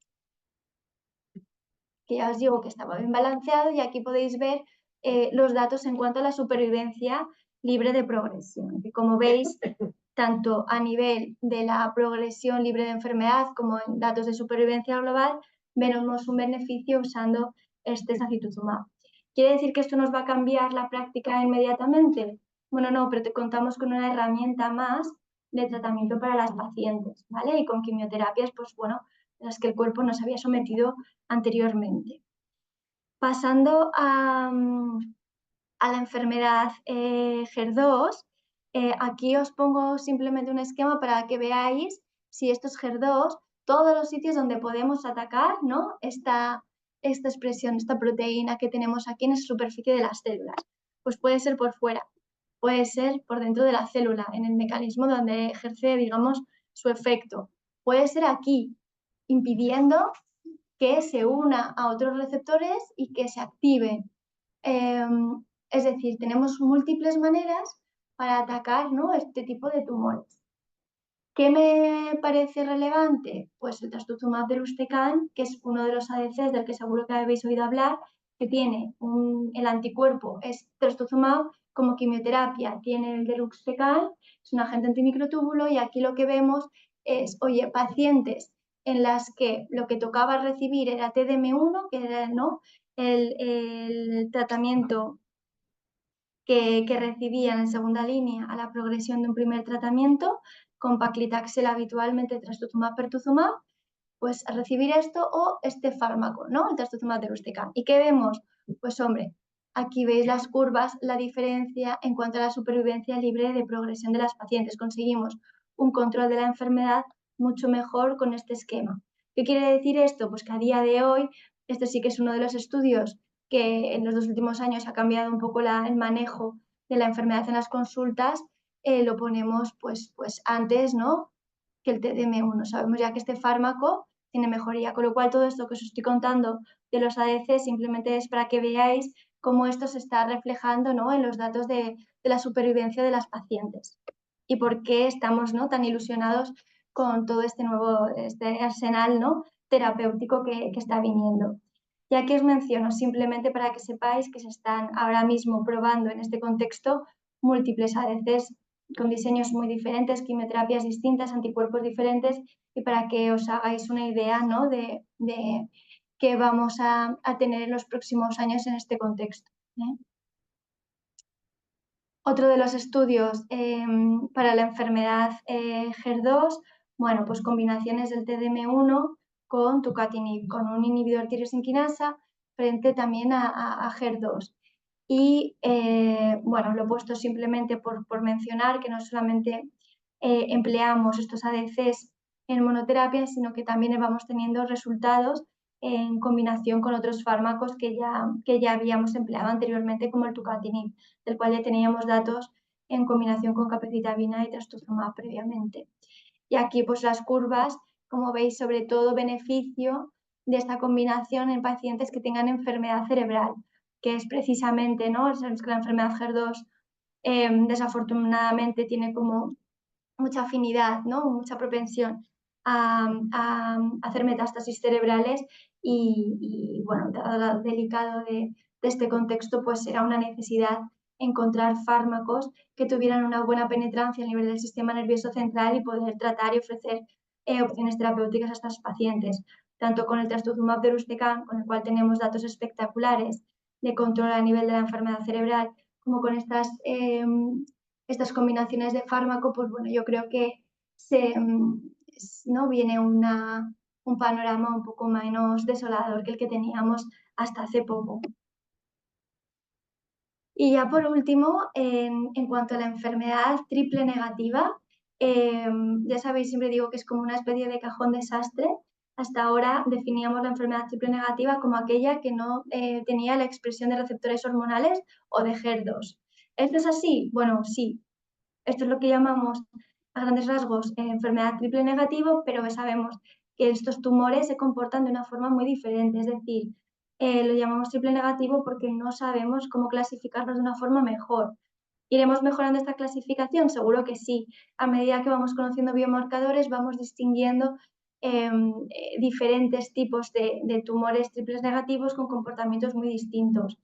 [SPEAKER 1] Que ya os digo que estaba bien balanceado, y aquí podéis ver los datos en cuanto a la supervivencia libre de progresión. Y como veis, tanto a nivel de la progresión libre de enfermedad como en datos de supervivencia global, vemos un beneficio usando este sacituzumab. ¿Quiere decir que esto nos va a cambiar la práctica inmediatamente? Bueno, no, pero te contamos con una herramienta más de tratamiento para las pacientes, ¿vale? Y con quimioterapias, pues bueno, las que el cuerpo no se había sometido anteriormente. Pasando a la enfermedad HER2, aquí os pongo simplemente un esquema para que veáis si esto es HER2, todos los sitios donde podemos atacar, ¿no? esta expresión, esta proteína que tenemos aquí en la superficie de las células. Pues puede ser por fuera, puede ser por dentro de la célula, en el mecanismo donde ejerce, digamos, su efecto. Puede ser aquí, impidiendo que se una a otros receptores y que se active. Es decir, tenemos múltiples maneras para atacar, ¿no?, este tipo de tumores. ¿Qué me parece relevante? Pues el trastuzumab deruxtecan, que es uno de los ADCs del que seguro que habéis oído hablar, que tiene el anticuerpo, es trastuzumab, como quimioterapia tiene el deruxtecan, es un agente antimicrotúbulo, y aquí lo que vemos es, oye, pacientes en las que lo que tocaba recibir era TDM1, que era, ¿no?, el tratamiento que recibían en segunda línea a la progresión de un primer tratamiento, con paclitaxel habitualmente, trastuzumab, pertuzumab, pues a recibir esto o este fármaco, ¿no?, el trastuzumab deruxtecan. ¿Y qué vemos? Pues hombre, aquí veis las curvas, la diferencia en cuanto a la supervivencia libre de progresión de las pacientes. Conseguimos un control de la enfermedad mucho mejor con este esquema. ¿Qué quiere decir esto? Pues que a día de hoy, esto sí que es uno de los estudios que en los 2 últimos años ha cambiado un poco el manejo de la enfermedad en las consultas, lo ponemos pues antes, ¿no?, que el TDM1. Sabemos ya que este fármaco tiene mejoría, con lo cual todo esto que os estoy contando de los ADC simplemente es para que veáis cómo esto se está reflejando, ¿no?, en los datos de la supervivencia de las pacientes y por qué estamos, ¿no?, tan ilusionados con todo este nuevo arsenal, ¿no?, terapéutico que está viniendo. Y aquí os menciono simplemente para que sepáis que se están ahora mismo probando en este contexto múltiples ADCs con diseños muy diferentes, quimioterapias distintas, anticuerpos diferentes, y para que os hagáis una idea, ¿no?, de qué vamos a tener en los próximos años en este contexto. Otro de los estudios para la enfermedad HER2, bueno, pues combinaciones del TDM1 con tucatinib, con un inhibidor tirosinquinasa frente también a HER2. Y bueno, lo he puesto simplemente por mencionar que no solamente empleamos estos ADCs en monoterapia, sino que también vamos teniendo resultados en combinación con otros fármacos que ya habíamos empleado anteriormente, como el tucatinib, del cual ya teníamos datos en combinación con capecitabina y trastuzumab previamente. Y aquí pues las curvas, como veis, sobre todo beneficio de esta combinación en pacientes que tengan enfermedad cerebral, que es precisamente, ¿no?, sabemos que la enfermedad HER2 desafortunadamente tiene como mucha afinidad, ¿no?, mucha propensión a hacer metástasis cerebrales, y bueno, dado lo delicado de este contexto, pues era una necesidad encontrar fármacos que tuvieran una buena penetrancia a nivel del sistema nervioso central y poder tratar y ofrecer opciones terapéuticas a estas pacientes, tanto con el trastuzumab deruxtecan, con el cual tenemos datos espectaculares de control a nivel de la enfermedad cerebral, como con estas combinaciones de fármaco. Pues bueno, yo creo que ¿no?, viene un panorama un poco menos desolador que el que teníamos hasta hace poco. Y ya por último, en cuanto a la enfermedad triple negativa, ya sabéis, siempre digo que es como una especie de cajón desastre. Hasta ahora definíamos la enfermedad triple negativa como aquella que no tenía la expresión de receptores hormonales o de HER2. ¿Esto es así? Bueno, sí. Esto es lo que llamamos, a grandes rasgos, enfermedad triple negativo, pero sabemos que estos tumores se comportan de una forma muy diferente. Es decir, lo llamamos triple negativo porque no sabemos cómo clasificarlos de una forma mejor. ¿Iremos mejorando esta clasificación? Seguro que sí. A medida que vamos conociendo biomarcadores, vamos distinguiendo diferentes tipos de tumores triples negativos con comportamientos muy distintos.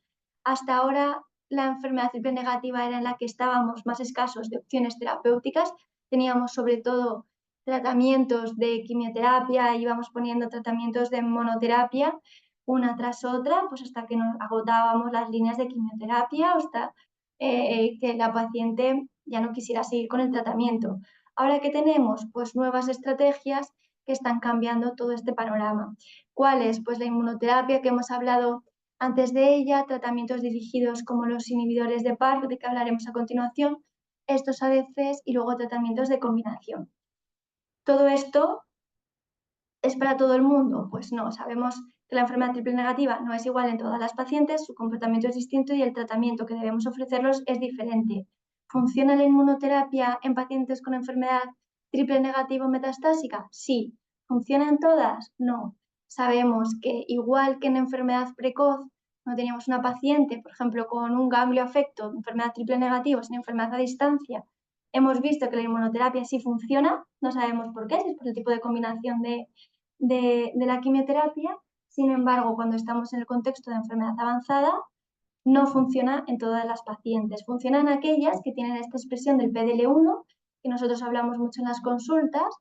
[SPEAKER 1] Hasta ahora, la enfermedad triple negativa era en la que estábamos más escasos de opciones terapéuticas. Teníamos sobre todo tratamientos de quimioterapia, íbamos poniendo tratamientos de monoterapia una tras otra, pues hasta que nos agotábamos las líneas de quimioterapia, hasta que la paciente ya no quisiera seguir con el tratamiento. Ahora que tenemos, pues nuevas estrategias que están cambiando todo este panorama. ¿Cuáles? Pues la inmunoterapia que hemos hablado antes de ella, tratamientos dirigidos como los inhibidores de PARP, de que hablaremos a continuación, estos ADCs y luego tratamientos de combinación. ¿Todo esto es para todo el mundo? Pues no, sabemos que la enfermedad triple negativa no es igual en todas las pacientes, su comportamiento es distinto y el tratamiento que debemos ofrecerlos es diferente. ¿Funciona la inmunoterapia en pacientes con enfermedad triple negativa o metastásica? Sí. ¿Funciona en todas? No. Sabemos que igual que en enfermedad precoz, no teníamos una paciente, por ejemplo, con un ganglio afecto, enfermedad triple negativa, sin enfermedad a distancia, hemos visto que la inmunoterapia sí funciona, no sabemos por qué, si es por el tipo de combinación de la quimioterapia. Sin embargo, cuando estamos en el contexto de enfermedad avanzada, no funciona en todas las pacientes. Funciona en aquellas que tienen esta expresión del PDL1, que nosotros hablamos mucho en las consultas,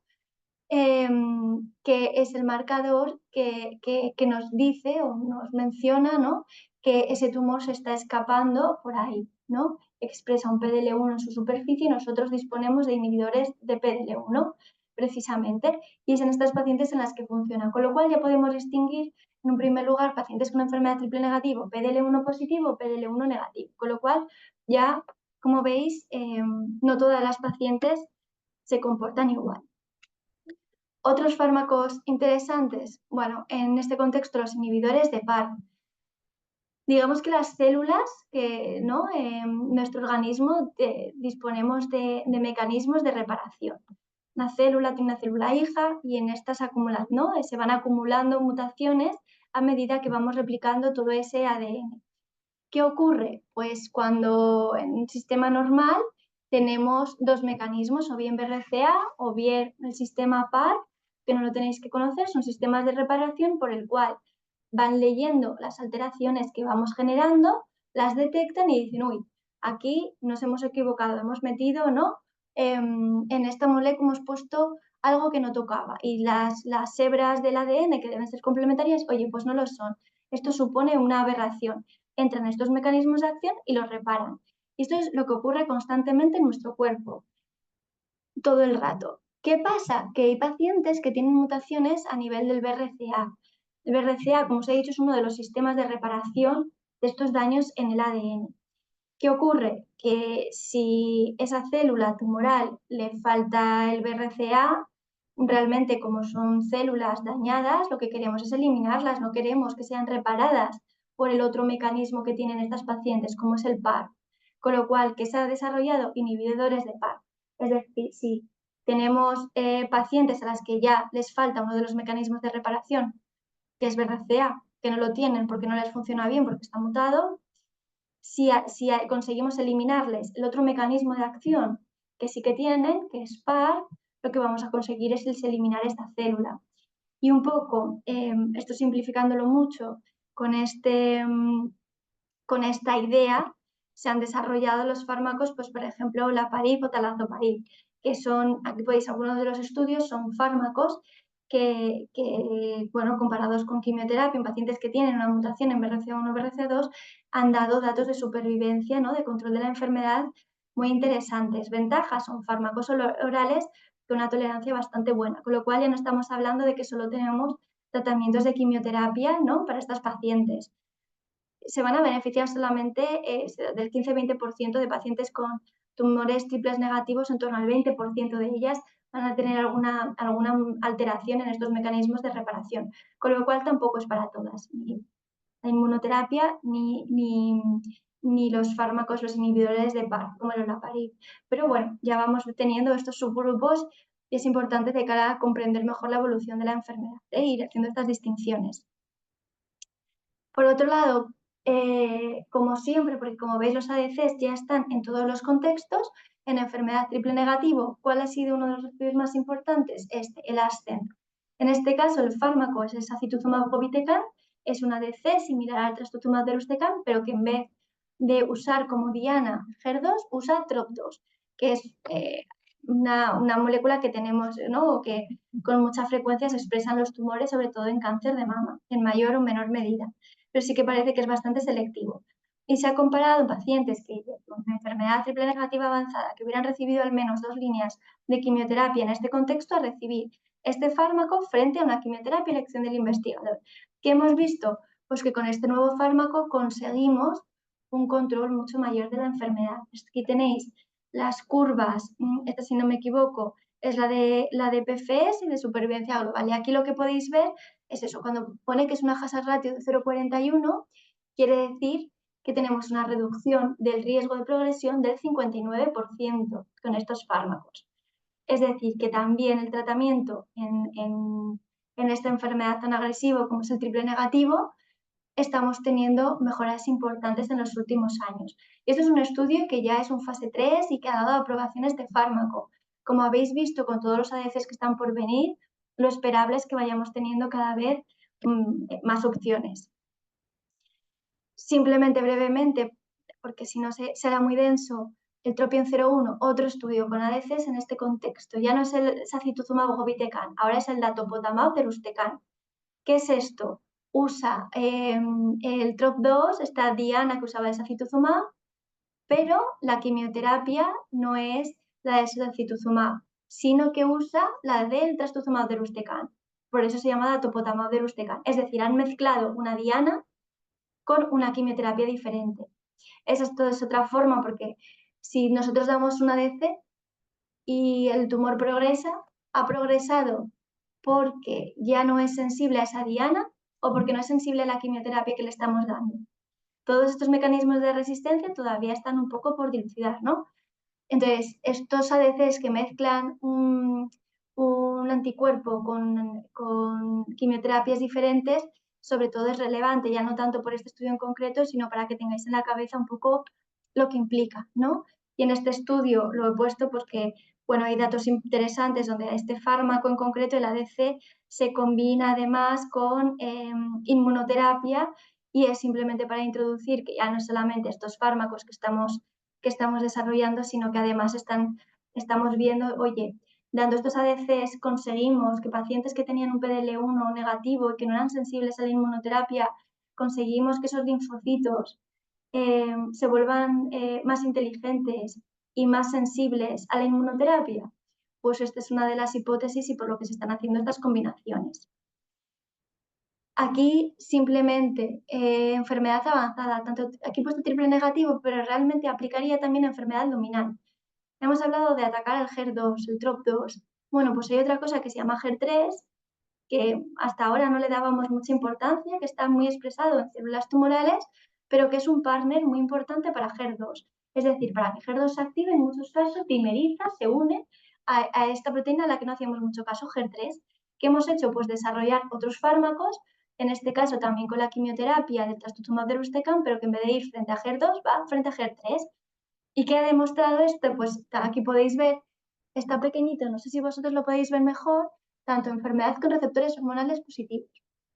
[SPEAKER 1] que es el marcador que nos dice o nos menciona, ¿no?, que ese tumor se está escapando por ahí, ¿no? Expresa un PDL1 en su superficie y nosotros disponemos de inhibidores de PDL1 precisamente, y es en estas pacientes en las que funciona, con lo cual ya podemos distinguir en un primer lugar pacientes con enfermedad triple negativo, PDL1 positivo, PDL1 negativo, con lo cual ya, como veis, no todas las pacientes se comportan igual. Otros fármacos interesantes, bueno, en este contexto los inhibidores de PARP. Digamos que las células, ¿no?, en nuestro organismo disponemos de mecanismos de reparación. Una célula tiene una célula hija y en estas acumulan, ¿no?, se van acumulando mutaciones a medida que vamos replicando todo ese ADN. ¿Qué ocurre? Pues cuando en un sistema normal tenemos dos mecanismos, o bien BRCA o bien el sistema PAR, que no lo tenéis que conocer, son sistemas de reparación por el cual van leyendo las alteraciones que vamos generando, las detectan y dicen, uy, aquí nos hemos equivocado, hemos metido, ¿no?, en esta molécula hemos puesto algo que no tocaba y las hebras del ADN que deben ser complementarias, oye, pues no lo son. Esto supone una aberración. Entran estos mecanismos de acción y los reparan. Y esto es lo que ocurre constantemente en nuestro cuerpo, todo el rato. ¿Qué pasa? Que hay pacientes que tienen mutaciones a nivel del BRCA. El BRCA, como os he dicho, es uno de los sistemas de reparación de estos daños en el ADN. ¿Qué ocurre? Que si esa célula tumoral le falta el BRCA, realmente como son células dañadas, lo que queremos es eliminarlas, no queremos que sean reparadas por el otro mecanismo que tienen estas pacientes, como es el PAR. Con lo cual, que se ha desarrollado inhibidores de PAR. Es decir, si tenemos pacientes a las que ya les falta uno de los mecanismos de reparación, que es BRCA, que no lo tienen porque no les funciona bien, porque está mutado, si conseguimos eliminarles el otro mecanismo de acción que sí que tienen, que es PAR, lo que vamos a conseguir es eliminar esta célula. Y un poco, esto simplificándolo mucho, con esta idea se han desarrollado los fármacos, pues por ejemplo, olaparib o talazoparib, que son, aquí podéis, algunos de los estudios son fármacos que, bueno, comparados con quimioterapia en pacientes que tienen una mutación en BRCA1 o BRCA2, han dado datos de supervivencia, ¿no?, de control de la enfermedad muy interesantes. Ventajas, son fármacos orales con una tolerancia bastante buena, con lo cual ya no estamos hablando de que solo tenemos tratamientos de quimioterapia, ¿no?, para estas pacientes. Se van a beneficiar solamente del 15-20% de pacientes con tumores triples negativos, en torno al 20% de ellas van a tener alguna alteración en estos mecanismos de reparación, con lo cual tampoco es para todas, ni la inmunoterapia ni los fármacos, los inhibidores de PAR, como el olaparib. Pero bueno, ya vamos teniendo estos subgrupos y es importante de cara a comprender mejor la evolución de la enfermedad e ir haciendo estas distinciones. Por otro lado, como siempre, porque como veis los ADCs ya están en todos los contextos, en enfermedad triple negativo, ¿cuál ha sido uno de los estudios más importantes? El ASCENT. En este caso el fármaco es el sacituzumab govitecan, es un ADC similar al trastuzumab deruxtecan, pero que en vez de usar como diana HER2, usa TROP2, que es una molécula que tenemos, ¿no? Que con mucha frecuencia se expresa en los tumores, sobre todo en cáncer de mama, en mayor o menor medida, pero sí que parece que es bastante selectivo. Y se ha comparado en pacientes que con enfermedad triple negativa avanzada, que hubieran recibido al menos 2 líneas de quimioterapia en este contexto, a recibir este fármaco frente a una quimioterapia a elección del investigador. ¿Qué hemos visto? Pues que con este nuevo fármaco conseguimos un control mucho mayor de la enfermedad. Aquí tenéis las curvas, esta si no me equivoco, es la de PFS y de supervivencia global. Y aquí lo que podéis ver es eso, cuando pone que es una hazard ratio de 0,41, quiere decir que tenemos una reducción del riesgo de progresión del 59% con estos fármacos. Es decir, que también el tratamiento en esta enfermedad tan agresiva como es el triple negativo, estamos teniendo mejoras importantes en los últimos años. Y esto es un estudio que ya es un fase 3 y que ha dado aprobaciones de fármaco. Como habéis visto con todos los ADCs que están por venir, lo esperable es que vayamos teniendo cada vez más opciones. Simplemente brevemente, porque si no será muy denso, el Tropion-01, otro estudio con ADCs en este contexto. Ya no es el sacituzumab govitecan, ahora es el datopotamab deruxtecan. ¿Qué es esto? Usa el TROP2, esta diana que usaba el sacituzumab, pero la quimioterapia no es la del sacituzumab, sino que usa la del trastuzumab deruxtecan. Por eso se llama datopotamab deruxtecan. Es decir, han mezclado una diana con una quimioterapia diferente. Esa es otra forma, porque si nosotros damos una ADC y el tumor progresa, ha progresado porque ya no es sensible a esa diana o porque no es sensible a la quimioterapia que le estamos dando. Todos estos mecanismos de resistencia todavía están un poco por dilucidar, ¿no? Entonces, estos ADCs que mezclan un anticuerpo con quimioterapias diferentes, sobre todo es relevante, ya no tanto por este estudio en concreto, sino para que tengáis en la cabeza un poco lo que implica, ¿no? Y en este estudio lo he puesto porque, bueno, hay datos interesantes donde este fármaco en concreto, el ADC, se combina además con inmunoterapia y es simplemente para introducir que ya no solamente estos fármacos que estamos desarrollando, sino que además estamos viendo, oye, dando estos ADCs conseguimos que pacientes que tenían un PDL1 negativo y que no eran sensibles a la inmunoterapia, conseguimos que esos linfocitos se vuelvan más inteligentes y más sensibles a la inmunoterapia. Pues esta es una de las hipótesis y por lo que se están haciendo estas combinaciones. Aquí simplemente enfermedad avanzada, tanto aquí he puesto triple negativo, pero realmente aplicaría también enfermedad luminal. Hemos hablado de atacar al HER2, el TROP2. Bueno, pues hay otra cosa que se llama HER3, que hasta ahora no le dábamos mucha importancia, que está muy expresado en células tumorales, pero que es un partner muy importante para HER2. Es decir, para que HER2 se active, en muchos casos dimeriza, se une a esta proteína a la que no hacíamos mucho caso, HER3. ¿Qué hemos hecho? Pues desarrollar otros fármacos, en este caso también con la quimioterapia del trastuzumab deruxtecan, pero que en vez de ir frente a HER2, va frente a HER3. ¿Y qué ha demostrado esto? Pues aquí podéis ver, está pequeñito, no sé si vosotros lo podéis ver mejor, tanto enfermedad con receptores hormonales positivos,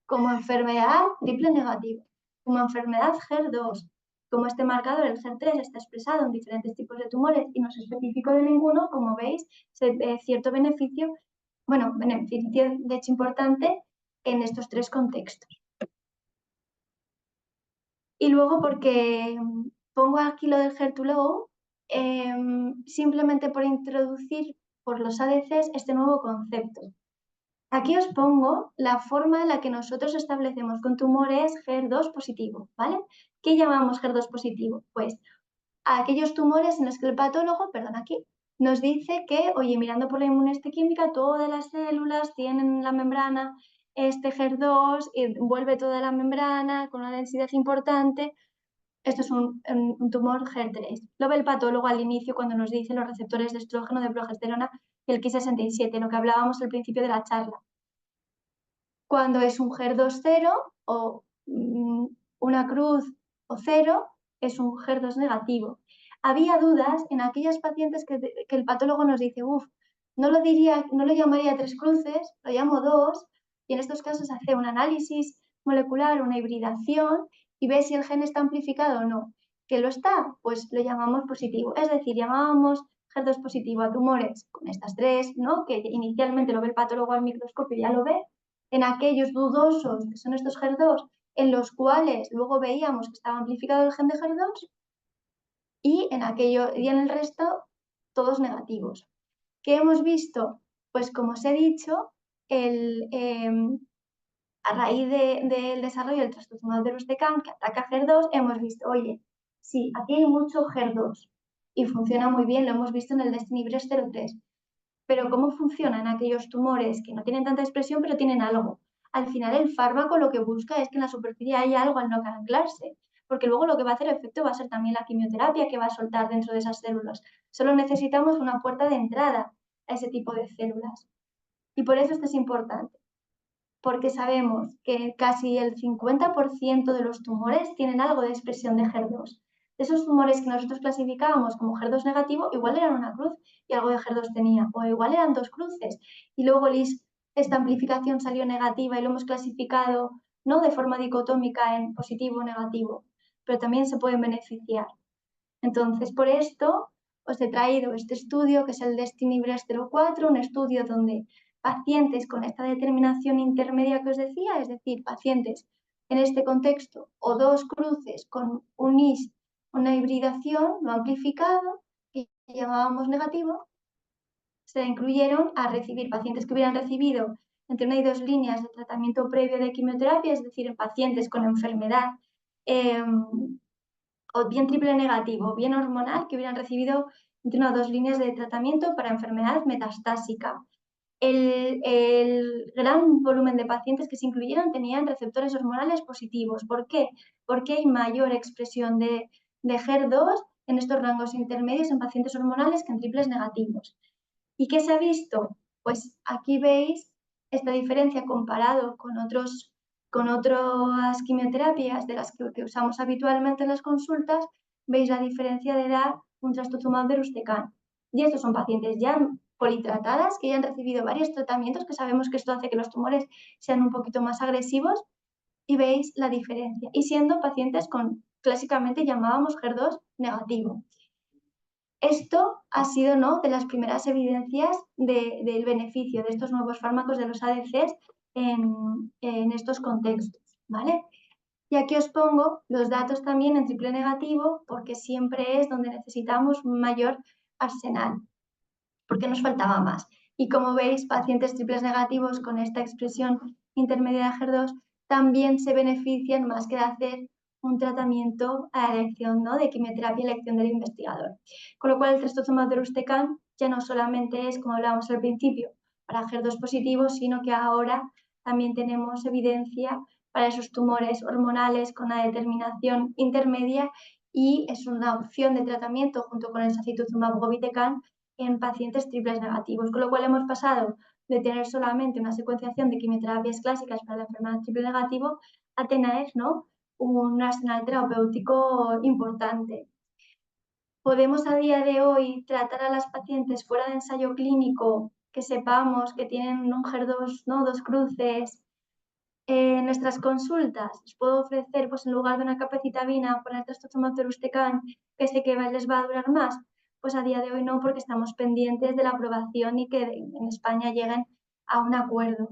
[SPEAKER 1] como enfermedad triple negativa, como enfermedad HER2, como este marcador, el HER3, está expresado en diferentes tipos de tumores y no es específico de ninguno, como veis, se ve cierto beneficio, bueno, beneficio de hecho importante en estos tres contextos. Y luego porque pongo aquí lo del HER2-low, simplemente por introducir por los ADCs este nuevo concepto. Aquí os pongo la forma en la que nosotros establecemos con tumores HER2 positivo, ¿vale? ¿Qué llamamos HER2 positivo? Pues a aquellos tumores en los que el patólogo, perdón, aquí, nos dice que, oye, mirando por la inmunohistoquímica, todas las células tienen la membrana este HER2 y envuelve toda la membrana con una densidad importante. Esto es un tumor HER3. Lo ve el patólogo al inicio cuando nos dice los receptores de estrógeno, de progesterona y el Ki67, lo que hablábamos al principio de la charla. Cuando es un HER2 0 o una cruz o 0 es un HER2 negativo. Había dudas en aquellas pacientes que el patólogo nos dice, no lo llamaría 3 cruces, lo llamo 2, y en estos casos hace un análisis molecular, una hibridación, y ve si el gen está amplificado o no. ¿Que lo está? Pues lo llamamos positivo. Es decir, llamábamos HER2 positivo a tumores con estas 3, ¿no? Que inicialmente lo ve el patólogo al microscopio y ya lo ve. En aquellos dudosos, que son estos HER2, en los cuales luego veíamos que estaba amplificado el gen de HER2, y en el resto, todos negativos. ¿Qué hemos visto? Pues como os he dicho, a raíz del desarrollo del trastuzumab deruxtecan que ataca HER2, hemos visto, oye, sí, aquí hay mucho HER2 y funciona muy bien, lo hemos visto en el DESTINY-Breast03. Pero ¿cómo funciona en aquellos tumores que no tienen tanta expresión pero tienen algo? Al final el fármaco lo que busca es que en la superficie haya algo al no anclarse, porque luego lo que va a hacer efecto va a ser también la quimioterapia que va a soltar dentro de esas células. Solo necesitamos una puerta de entrada a ese tipo de células. Y por eso esto es importante, porque sabemos que casi el 50% de los tumores tienen algo de expresión de HER2. De esos tumores que nosotros clasificábamos como HER2 negativo, igual eran una cruz y algo de HER2 tenía, o igual eran 2 cruces, y luego esta amplificación salió negativa y lo hemos clasificado no de forma dicotómica en positivo o negativo, pero también se pueden beneficiar. Entonces, por esto os he traído este estudio, que es el DESTINY-Breast04, un estudio donde pacientes con esta determinación intermedia que os decía, es decir, pacientes en este contexto o 2 cruces con un IS, una hibridación no amplificado, que llamábamos negativo, se incluyeron a recibir pacientes que hubieran recibido entre 1 y 2 líneas de tratamiento previo de quimioterapia, es decir, en pacientes con enfermedad o bien triple negativo, bien hormonal, que hubieran recibido entre 1 o 2 líneas de tratamiento para enfermedad metastásica. El gran volumen de pacientes que se incluyeron tenían receptores hormonales positivos. ¿Por qué? Porque hay mayor expresión de HER2 en estos rangos intermedios en pacientes hormonales que en triples negativos. ¿Y qué se ha visto? Pues aquí veis esta diferencia comparado con otras quimioterapias de las que usamos habitualmente en las consultas, veis la diferencia de dar un trastuzumab deruxtecan. Y estos son pacientes ya politratadas, que ya han recibido varios tratamientos, que sabemos que esto hace que los tumores sean un poquito más agresivos, y veis la diferencia. Y siendo pacientes con, clásicamente llamábamos HER2 negativo. Esto ha sido, ¿no?, de las primeras evidencias del beneficio de estos nuevos fármacos de los ADCs en estos contextos, ¿vale? Y aquí os pongo los datos también en triple negativo, porque siempre es donde necesitamos un mayor arsenal, porque nos faltaba más. Y como veis, pacientes triples negativos con esta expresión intermedia de HER2 también se benefician más que de hacer un tratamiento a elección, ¿no?, de quimioterapia a elección del investigador. Con lo cual, el trastuzumab deruxtecan ya no solamente es, como hablábamos al principio, para HER2 positivos, sino que ahora también tenemos evidencia para esos tumores hormonales con la determinación intermedia, y es una opción de tratamiento junto con el sacituzumab govitecan en pacientes triples negativos, con lo cual hemos pasado de tener solamente una secuenciación de quimioterapias clásicas para la enfermedad triple negativo a tener, ¿no?, un arsenal terapéutico importante. Podemos a día de hoy tratar a las pacientes fuera de ensayo clínico que sepamos que tienen un HER2, ¿no?, 2 cruces. En nuestras consultas os puedo ofrecer, pues en lugar de una capecitabina, poner trastuzumab deruxtecan, que sé que les va a durar más. Pues a día de hoy no, porque estamos pendientes de la aprobación y que en España lleguen a un acuerdo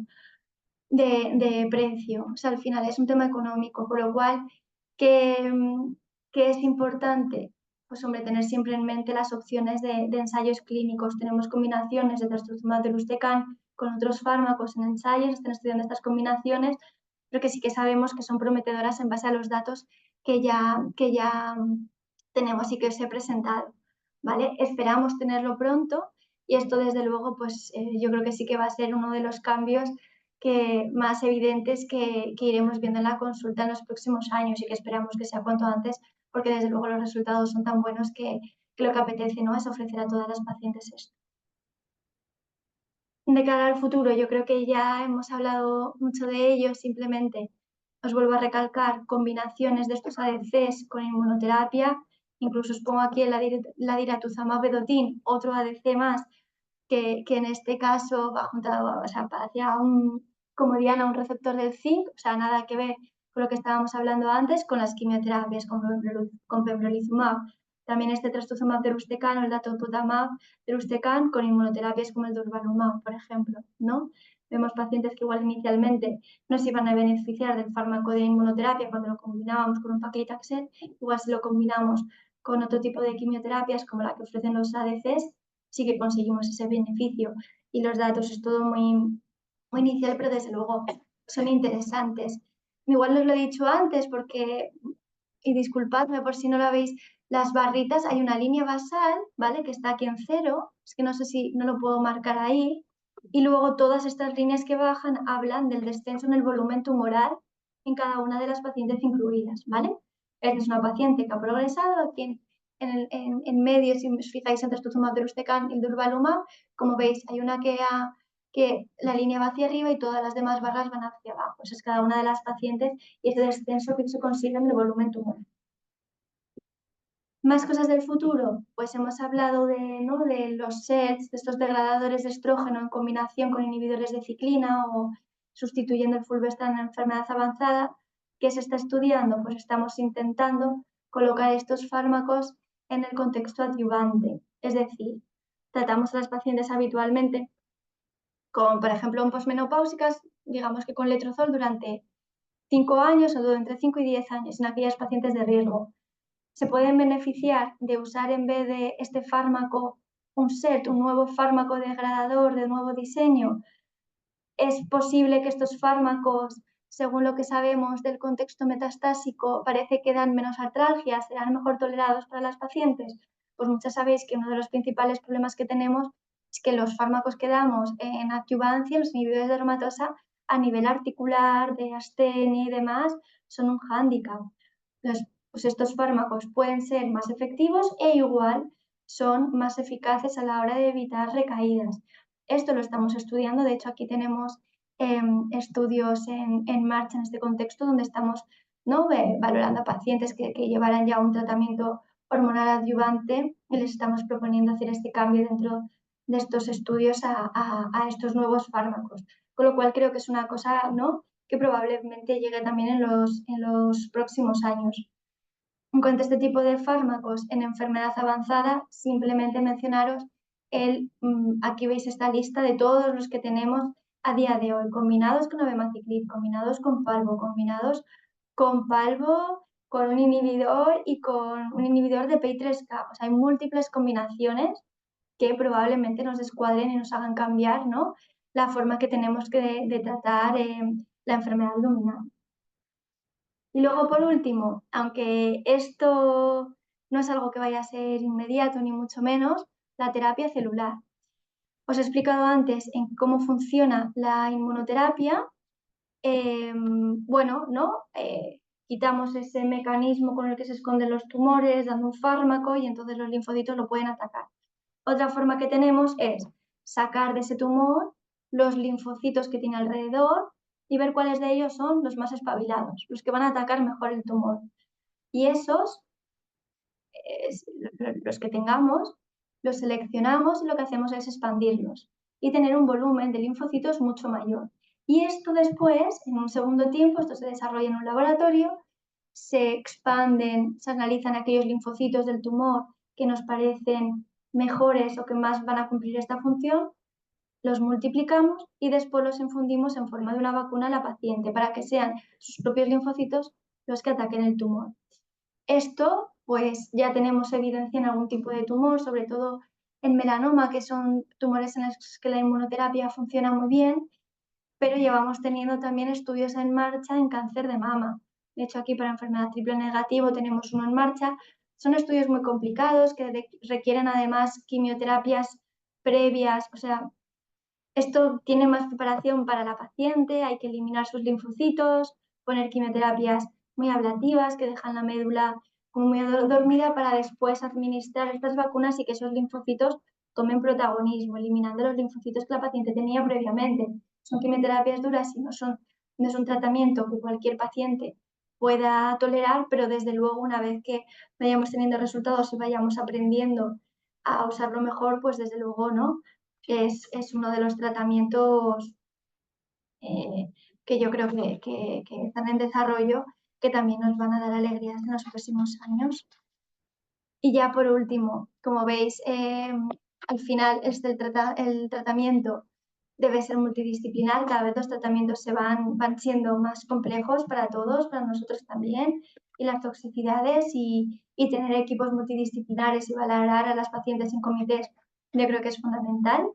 [SPEAKER 1] de precio. O sea, al final es un tema económico, por lo cual, ¿qué es importante? Pues hombre, tener siempre en mente las opciones de ensayos clínicos. Tenemos combinaciones de trastuzumab deruxtecan con otros fármacos en ensayos, están estudiando estas combinaciones, pero que sí que sabemos que son prometedoras en base a los datos que ya tenemos y que os he presentado, ¿vale? Esperamos tenerlo pronto, y esto desde luego, pues yo creo que sí que va a ser uno de los cambios más evidentes que iremos viendo en la consulta en los próximos años, y que esperamos que sea cuanto antes, porque desde luego los resultados son tan buenos que lo que apetece, ¿no?, es ofrecer a todas las pacientes esto. De cara al futuro, yo creo que ya hemos hablado mucho de ello, simplemente Os vuelvo a recalcar combinaciones de estos ADCs con inmunoterapia. Incluso os pongo aquí la diratuzumab vedotin, otro ADC más, que en este caso va juntado, o sea, hacia como diana, un receptor del zinc, o sea, nada que ver con lo que estábamos hablando antes, con las quimioterapias, con pembrolizumab. También este trastuzumab deruxtecan o el datopotamab deruxtecan con inmunoterapias como el durvalumab, por ejemplo, ¿no? Vemos pacientes que igual inicialmente no se iban a beneficiar del fármaco de inmunoterapia cuando lo combinábamos con un paclitaxel, igual si lo combinamos con otro tipo de quimioterapias como la que ofrecen los ADCs, sí que conseguimos ese beneficio. Y los datos es todo muy, muy inicial, pero desde luego son interesantes. Igual os lo he dicho antes porque, y disculpadme por si no lo veis, las barritas, hay una línea basal, ¿vale? Que está aquí en 0, es que no sé si no lo puedo marcar ahí, y luego todas estas líneas que bajan hablan del descenso en el volumen tumoral en cada una de las pacientes incluidas, ¿vale? Es una paciente que ha progresado, aquí en medio, si os fijáis entre trastuzumab deruxtecan y el durvalumab, como veis, hay una que la línea va hacia arriba y todas las demás barras van hacia abajo. Esa es cada una de las pacientes y ese descenso que se consigue en el volumen tumoral. Más cosas del futuro, pues hemos hablado ¿no? de los SERDs, de estos degradadores de estrógeno en combinación con inhibidores de ciclina o sustituyendo el fulvestrant en enfermedad avanzada. ¿Qué se está estudiando? Pues estamos intentando colocar estos fármacos en el contexto adyuvante, es decir, tratamos a las pacientes habitualmente con, por ejemplo, en posmenopáusicas, digamos que con letrozol durante 5 años o entre 5 y 10 años en aquellas pacientes de riesgo. Se pueden beneficiar de usar en vez de este fármaco un SERD, un nuevo fármaco degradador de nuevo diseño. Es posible que estos fármacos, según lo que sabemos del contexto metastásico, parece que dan menos artralgia, serán mejor tolerados para las pacientes. Pues muchas sabéis que uno de los principales problemas que tenemos es que los fármacos que damos en adyuvancia, los inhibidores de aromatosa, a nivel articular, de astenia y demás, son un hándicap. Entonces, pues estos fármacos pueden ser más efectivos e igual son más eficaces a la hora de evitar recaídas. Esto lo estamos estudiando, de hecho aquí tenemos estudios en marcha en este contexto donde estamos ¿no? Valorando a pacientes que llevaran ya un tratamiento hormonal adyuvante y les estamos proponiendo hacer este cambio dentro de estos estudios a estos nuevos fármacos. Con lo cual creo que es una cosa ¿no? que probablemente llegue también en los próximos años. En cuanto a este tipo de fármacos en enfermedad avanzada, simplemente mencionaros aquí veis esta lista de todos los que tenemos a día de hoy, combinados con abemaciclib, combinados con palbo, con un inhibidor y con un inhibidor de PI3K. O sea, hay múltiples combinaciones que probablemente nos descuadren y nos hagan cambiar ¿no? la forma que tenemos de tratar la enfermedad luminal. Y luego, por último, aunque esto no es algo que vaya a ser inmediato ni mucho menos, la terapia celular. Os he explicado antes en cómo funciona la inmunoterapia. Bueno, ¿no? Quitamos ese mecanismo con el que se esconden los tumores, dando un fármaco y entonces los linfocitos lo pueden atacar. Otra forma que tenemos es sacar de ese tumor los linfocitos que tiene alrededor y ver cuáles de ellos son los más espabilados, los que van a atacar mejor el tumor. Y esos, los que tengamos, los seleccionamos y lo que hacemos es expandirlos y tener un volumen de linfocitos mucho mayor. Y esto después, en un segundo tiempo, esto se desarrolla en un laboratorio, se expanden, se analizan aquellos linfocitos del tumor que nos parecen mejores o que más van a cumplir esta función, los multiplicamos y después los infundimos en forma de una vacuna a la paciente para que sean sus propios linfocitos los que ataquen el tumor. Esto, pues ya tenemos evidencia en algún tipo de tumor, sobre todo en melanoma, que son tumores en los que la inmunoterapia funciona muy bien, pero llevamos teniendo también estudios en marcha en cáncer de mama. De hecho, aquí para enfermedad triple negativo tenemos uno en marcha. Son estudios muy complicados que requieren además quimioterapias previas, o sea, esto tiene más preparación para la paciente, hay que eliminar sus linfocitos, poner quimioterapias muy ablativas que dejan la médula como muy dormida para después administrar estas vacunas y que esos linfocitos tomen protagonismo, eliminando los linfocitos que la paciente tenía previamente. Son quimioterapias duras y no son no es un tratamiento que cualquier paciente pueda tolerar, pero desde luego una vez que vayamos teniendo resultados y vayamos aprendiendo a usarlo mejor, pues desde luego, ¿no? Es uno de los tratamientos que yo creo que están en desarrollo, que también nos van a dar alegrías en los próximos años. Y ya por último, como veis, al final el tratamiento debe ser multidisciplinar, cada vez los tratamientos van siendo más complejos para todos, para nosotros también, y las toxicidades y tener equipos multidisciplinares y valorar a las pacientes en comités, yo creo que es fundamental.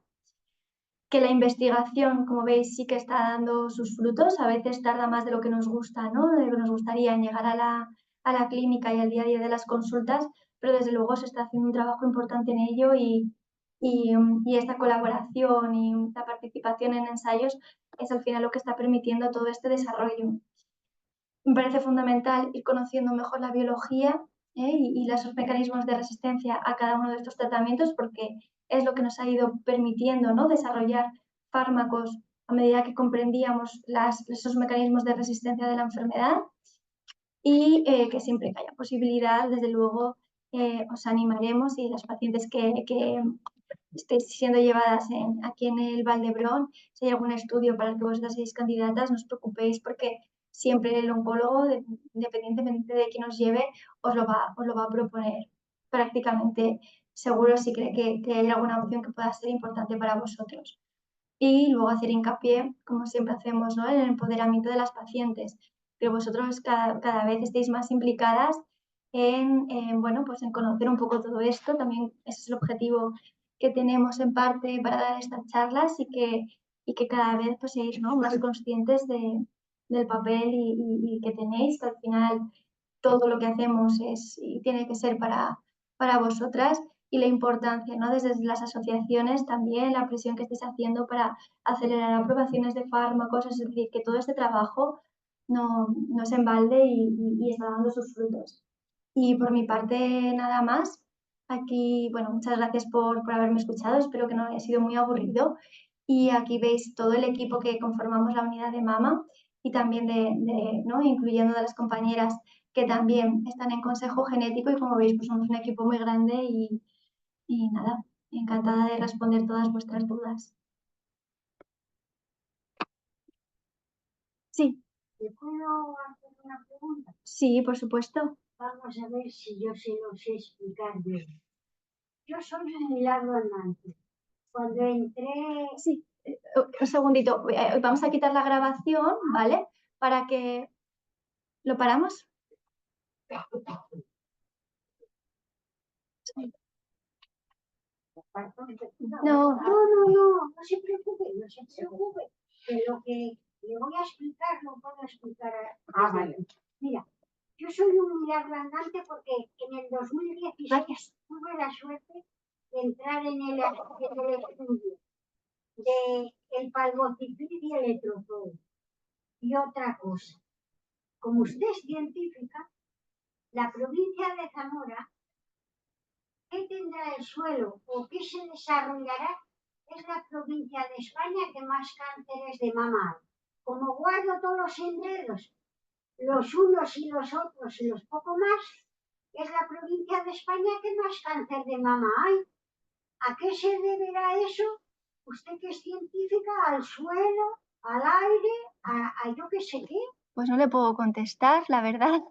[SPEAKER 1] Que la investigación, como veis, sí que está dando sus frutos, a veces tarda más de lo que nos gusta, ¿no? De lo que nos gustaría en llegar a la clínica y al día a día de las consultas, pero desde luego se está haciendo un trabajo importante en ello y esta colaboración y la participación en ensayos es al final lo que está permitiendo todo este desarrollo. Me parece fundamental ir conociendo mejor la biología y los mecanismos de resistencia a cada uno de estos tratamientos porque es lo que nos ha ido permitiendo, ¿no?, desarrollar fármacos a medida que comprendíamos esos mecanismos de resistencia de la enfermedad y que siempre que haya posibilidad, desde luego, os animaremos y las pacientes que estéis siendo llevadas aquí en el Valdebrón, si hay algún estudio para el que vosotras seáis candidatas, no os preocupéis porque siempre el oncólogo, independientemente de quién os lleve, os lo va a proponer prácticamente seguro si cree que hay alguna opción que pueda ser importante para vosotros. Y luego hacer hincapié, como siempre hacemos, ¿no?, en el empoderamiento de las pacientes, que vosotros cada vez estéis más implicadas bueno, pues en conocer un poco todo esto. También ese es el objetivo que tenemos en parte para dar estas charlas y que cada vez pues seáis, ¿no?, más conscientes del papel y que tenéis, que al final todo lo que hacemos es y tiene que ser para vosotras y la importancia, ¿no?, desde las asociaciones también, la presión que estáis haciendo para acelerar aprobaciones de fármacos, es decir, que todo este trabajo no se embalde y está dando sus frutos. Y por mi parte, nada más. Aquí, bueno, muchas gracias por haberme escuchado, espero que no haya sido muy aburrido. Y aquí veis todo el equipo que conformamos la unidad de mama y también ¿no?, incluyendo de las compañeras que también están en consejo genético y como veis, pues somos un equipo muy grande y nada, encantada de responder todas vuestras dudas. Sí,
[SPEAKER 2] ¿Te puedo hacer una pregunta?
[SPEAKER 1] sí, por supuesto.
[SPEAKER 2] Vamos a ver si yo se lo sé explicar bien. Yo soy un milagro andante. Cuando entré...
[SPEAKER 1] Sí, un segundito, vamos a quitar la grabación, ¿vale? Para que... ¿Lo paramos? Sí.
[SPEAKER 2] No se preocupe, no se preocupe. Que lo que le voy a explicar lo puedo explicar. Vale. Mira, yo soy un milagro andante porque en el 2016 tuve la suerte de entrar en el estudio del palbociclib y el etrozol. Y otra cosa, como usted es científica, la provincia de Zamora, ¿qué tendrá el suelo o qué se desarrollará? Es la provincia de España que más cánceres de mama hay. Como guardo todos los enredos, los unos y los otros y los poco más, es la provincia de España que más cáncer de mama hay. ¿A qué se deberá eso? Usted que es científica, al suelo, al aire, a yo qué sé qué.
[SPEAKER 1] Pues no le puedo contestar, la verdad.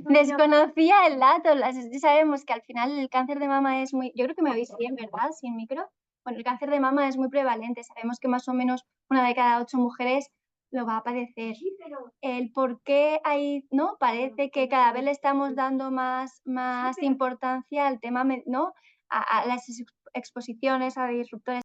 [SPEAKER 1] Desconocía el dato. Ya sabemos que al final el cáncer de mama es muy... Yo creo que me oís bien, ¿verdad? Sin micro. Bueno, el cáncer de mama es muy prevalente. Sabemos que más o menos 1 de cada 8 mujeres lo va a padecer.
[SPEAKER 2] Sí, pero...
[SPEAKER 1] El por qué hay, ¿no? Parece que cada vez le estamos dando más importancia al tema, ¿no?, a las exposiciones, a disruptores